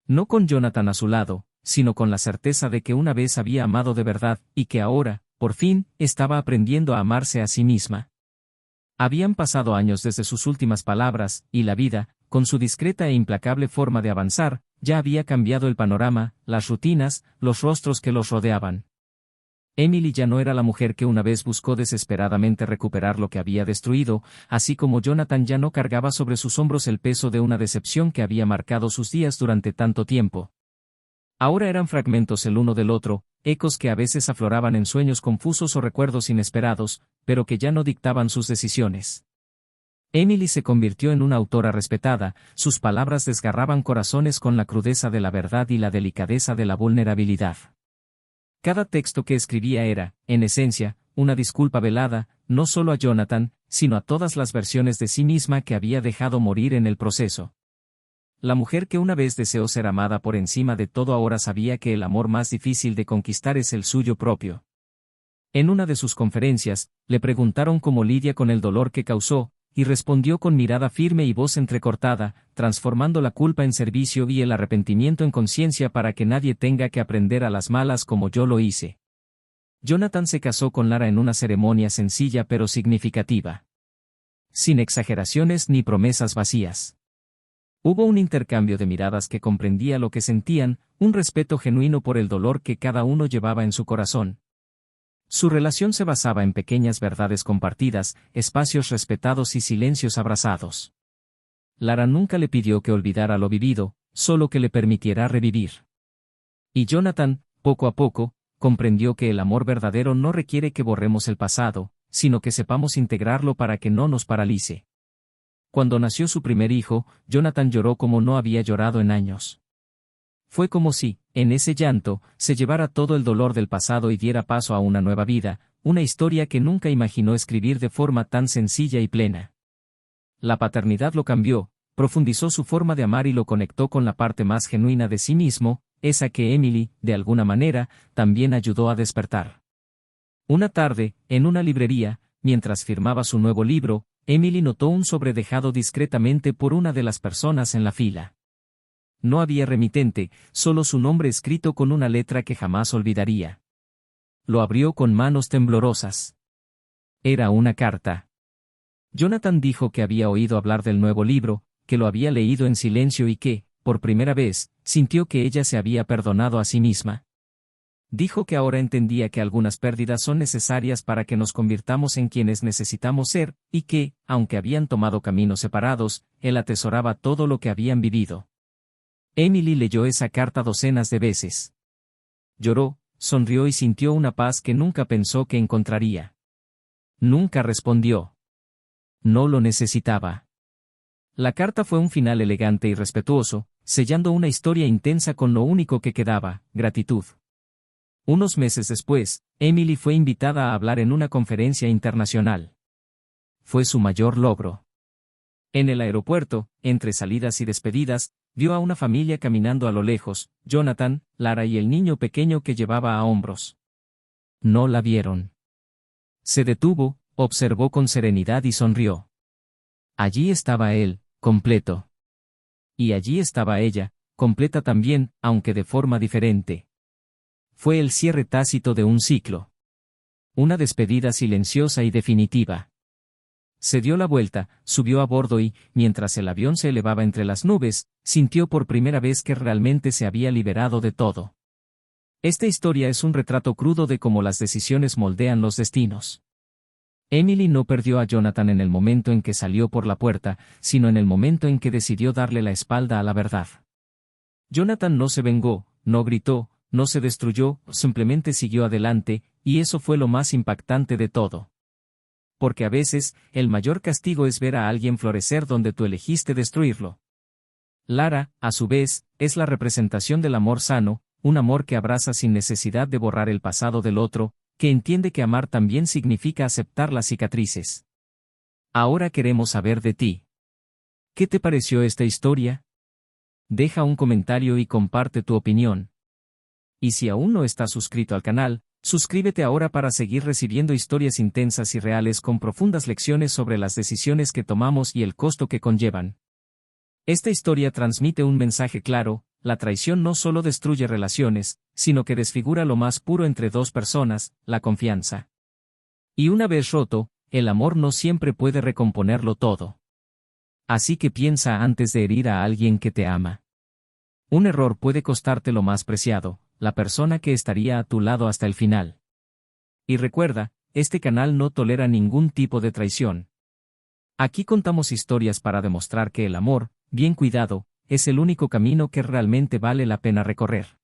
No con Jonathan a su lado, sino con la certeza de que una vez había amado de verdad, y que ahora, por fin, estaba aprendiendo a amarse a sí misma. Habían pasado años desde sus últimas palabras, y la vida, con su discreta e implacable forma de avanzar, ya había cambiado el panorama, las rutinas, los rostros que los rodeaban. Emily ya no era la mujer que una vez buscó desesperadamente recuperar lo que había destruido, así como Jonathan ya no cargaba sobre sus hombros el peso de una decepción que había marcado sus días durante tanto tiempo. Ahora eran fragmentos el uno del otro, ecos que a veces afloraban en sueños confusos o recuerdos inesperados, pero que ya no dictaban sus decisiones. Emily se convirtió en una autora respetada, sus palabras desgarraban corazones con la crudeza de la verdad y la delicadeza de la vulnerabilidad. Cada texto que escribía era, en esencia, una disculpa velada, no solo a Jonathan, sino a todas las versiones de sí misma que había dejado morir en el proceso. La mujer que una vez deseó ser amada por encima de todo ahora sabía que el amor más difícil de conquistar es el suyo propio. En una de sus conferencias, le preguntaron cómo lidia con el dolor que causó, y respondió con mirada firme y voz entrecortada, transformando la culpa en servicio y el arrepentimiento en conciencia para que nadie tenga que aprender a las malas como yo lo hice. Jonathan se casó con Lara en una ceremonia sencilla pero significativa. Sin exageraciones ni promesas vacías. Hubo un intercambio de miradas que comprendía lo que sentían, un respeto genuino por el dolor que cada uno llevaba en su corazón. Su relación se basaba en pequeñas verdades compartidas, espacios respetados y silencios abrazados. Lara nunca le pidió que olvidara lo vivido, solo que le permitiera revivir. Y Jonathan, poco a poco, comprendió que el amor verdadero no requiere que borremos el pasado, sino que sepamos integrarlo para que no nos paralice. Cuando nació su primer hijo, Jonathan lloró como no había llorado en años. Fue como si, en ese llanto, se llevara todo el dolor del pasado y diera paso a una nueva vida, una historia que nunca imaginó escribir de forma tan sencilla y plena. La paternidad lo cambió, profundizó su forma de amar y lo conectó con la parte más genuina de sí mismo, esa que Emily, de alguna manera, también ayudó a despertar. Una tarde, en una librería, mientras firmaba su nuevo libro, Emily notó un sobre dejado discretamente por una de las personas en la fila. No había remitente, solo su nombre escrito con una letra que jamás olvidaría. Lo abrió con manos temblorosas. Era una carta. Jonathan dijo que había oído hablar del nuevo libro, que lo había leído en silencio y que, por primera vez, sintió que ella se había perdonado a sí misma. Dijo que ahora entendía que algunas pérdidas son necesarias para que nos convirtamos en quienes necesitamos ser, y que, aunque habían tomado caminos separados, él atesoraba todo lo que habían vivido. Emily leyó esa carta docenas de veces. Lloró, sonrió y sintió una paz que nunca pensó que encontraría. Nunca respondió. No lo necesitaba. La carta fue un final elegante y respetuoso, sellando una historia intensa con lo único que quedaba, gratitud. Unos meses después, Emily fue invitada a hablar en una conferencia internacional. Fue su mayor logro. En el aeropuerto, entre salidas y despedidas, vio a una familia caminando a lo lejos, Jonathan, Lara y el niño pequeño que llevaba a hombros. No la vieron. Se detuvo, observó con serenidad y sonrió. Allí estaba él, completo. Y allí estaba ella, completa también, aunque de forma diferente. Fue el cierre tácito de un ciclo. Una despedida silenciosa y definitiva. Se dio la vuelta, subió a bordo y, mientras el avión se elevaba entre las nubes, sintió por primera vez que realmente se había liberado de todo. Esta historia es un retrato crudo de cómo las decisiones moldean los destinos. Emily no perdió a Jonathan en el momento en que salió por la puerta, sino en el momento en que decidió darle la espalda a la verdad. Jonathan no se vengó, no gritó, no se destruyó, simplemente siguió adelante, y eso fue lo más impactante de todo. Porque a veces, el mayor castigo es ver a alguien florecer donde tú elegiste destruirlo. Lara, a su vez, es la representación del amor sano, un amor que abraza sin necesidad de borrar el pasado del otro, que entiende que amar también significa aceptar las cicatrices. Ahora queremos saber de ti. ¿Qué te pareció esta historia? Deja un comentario y comparte tu opinión. Y si aún no estás suscrito al canal, suscríbete ahora para seguir recibiendo historias intensas y reales con profundas lecciones sobre las decisiones que tomamos y el costo que conllevan. Esta historia transmite un mensaje claro: la traición no solo destruye relaciones, sino que desfigura lo más puro entre dos personas, la confianza. Y una vez roto, el amor no siempre puede recomponerlo todo. Así que piensa antes de herir a alguien que te ama. Un error puede costarte lo más preciado, la persona que estaría a tu lado hasta el final. Y recuerda, este canal no tolera ningún tipo de traición. Aquí contamos historias para demostrar que el amor, bien cuidado, es el único camino que realmente vale la pena recorrer.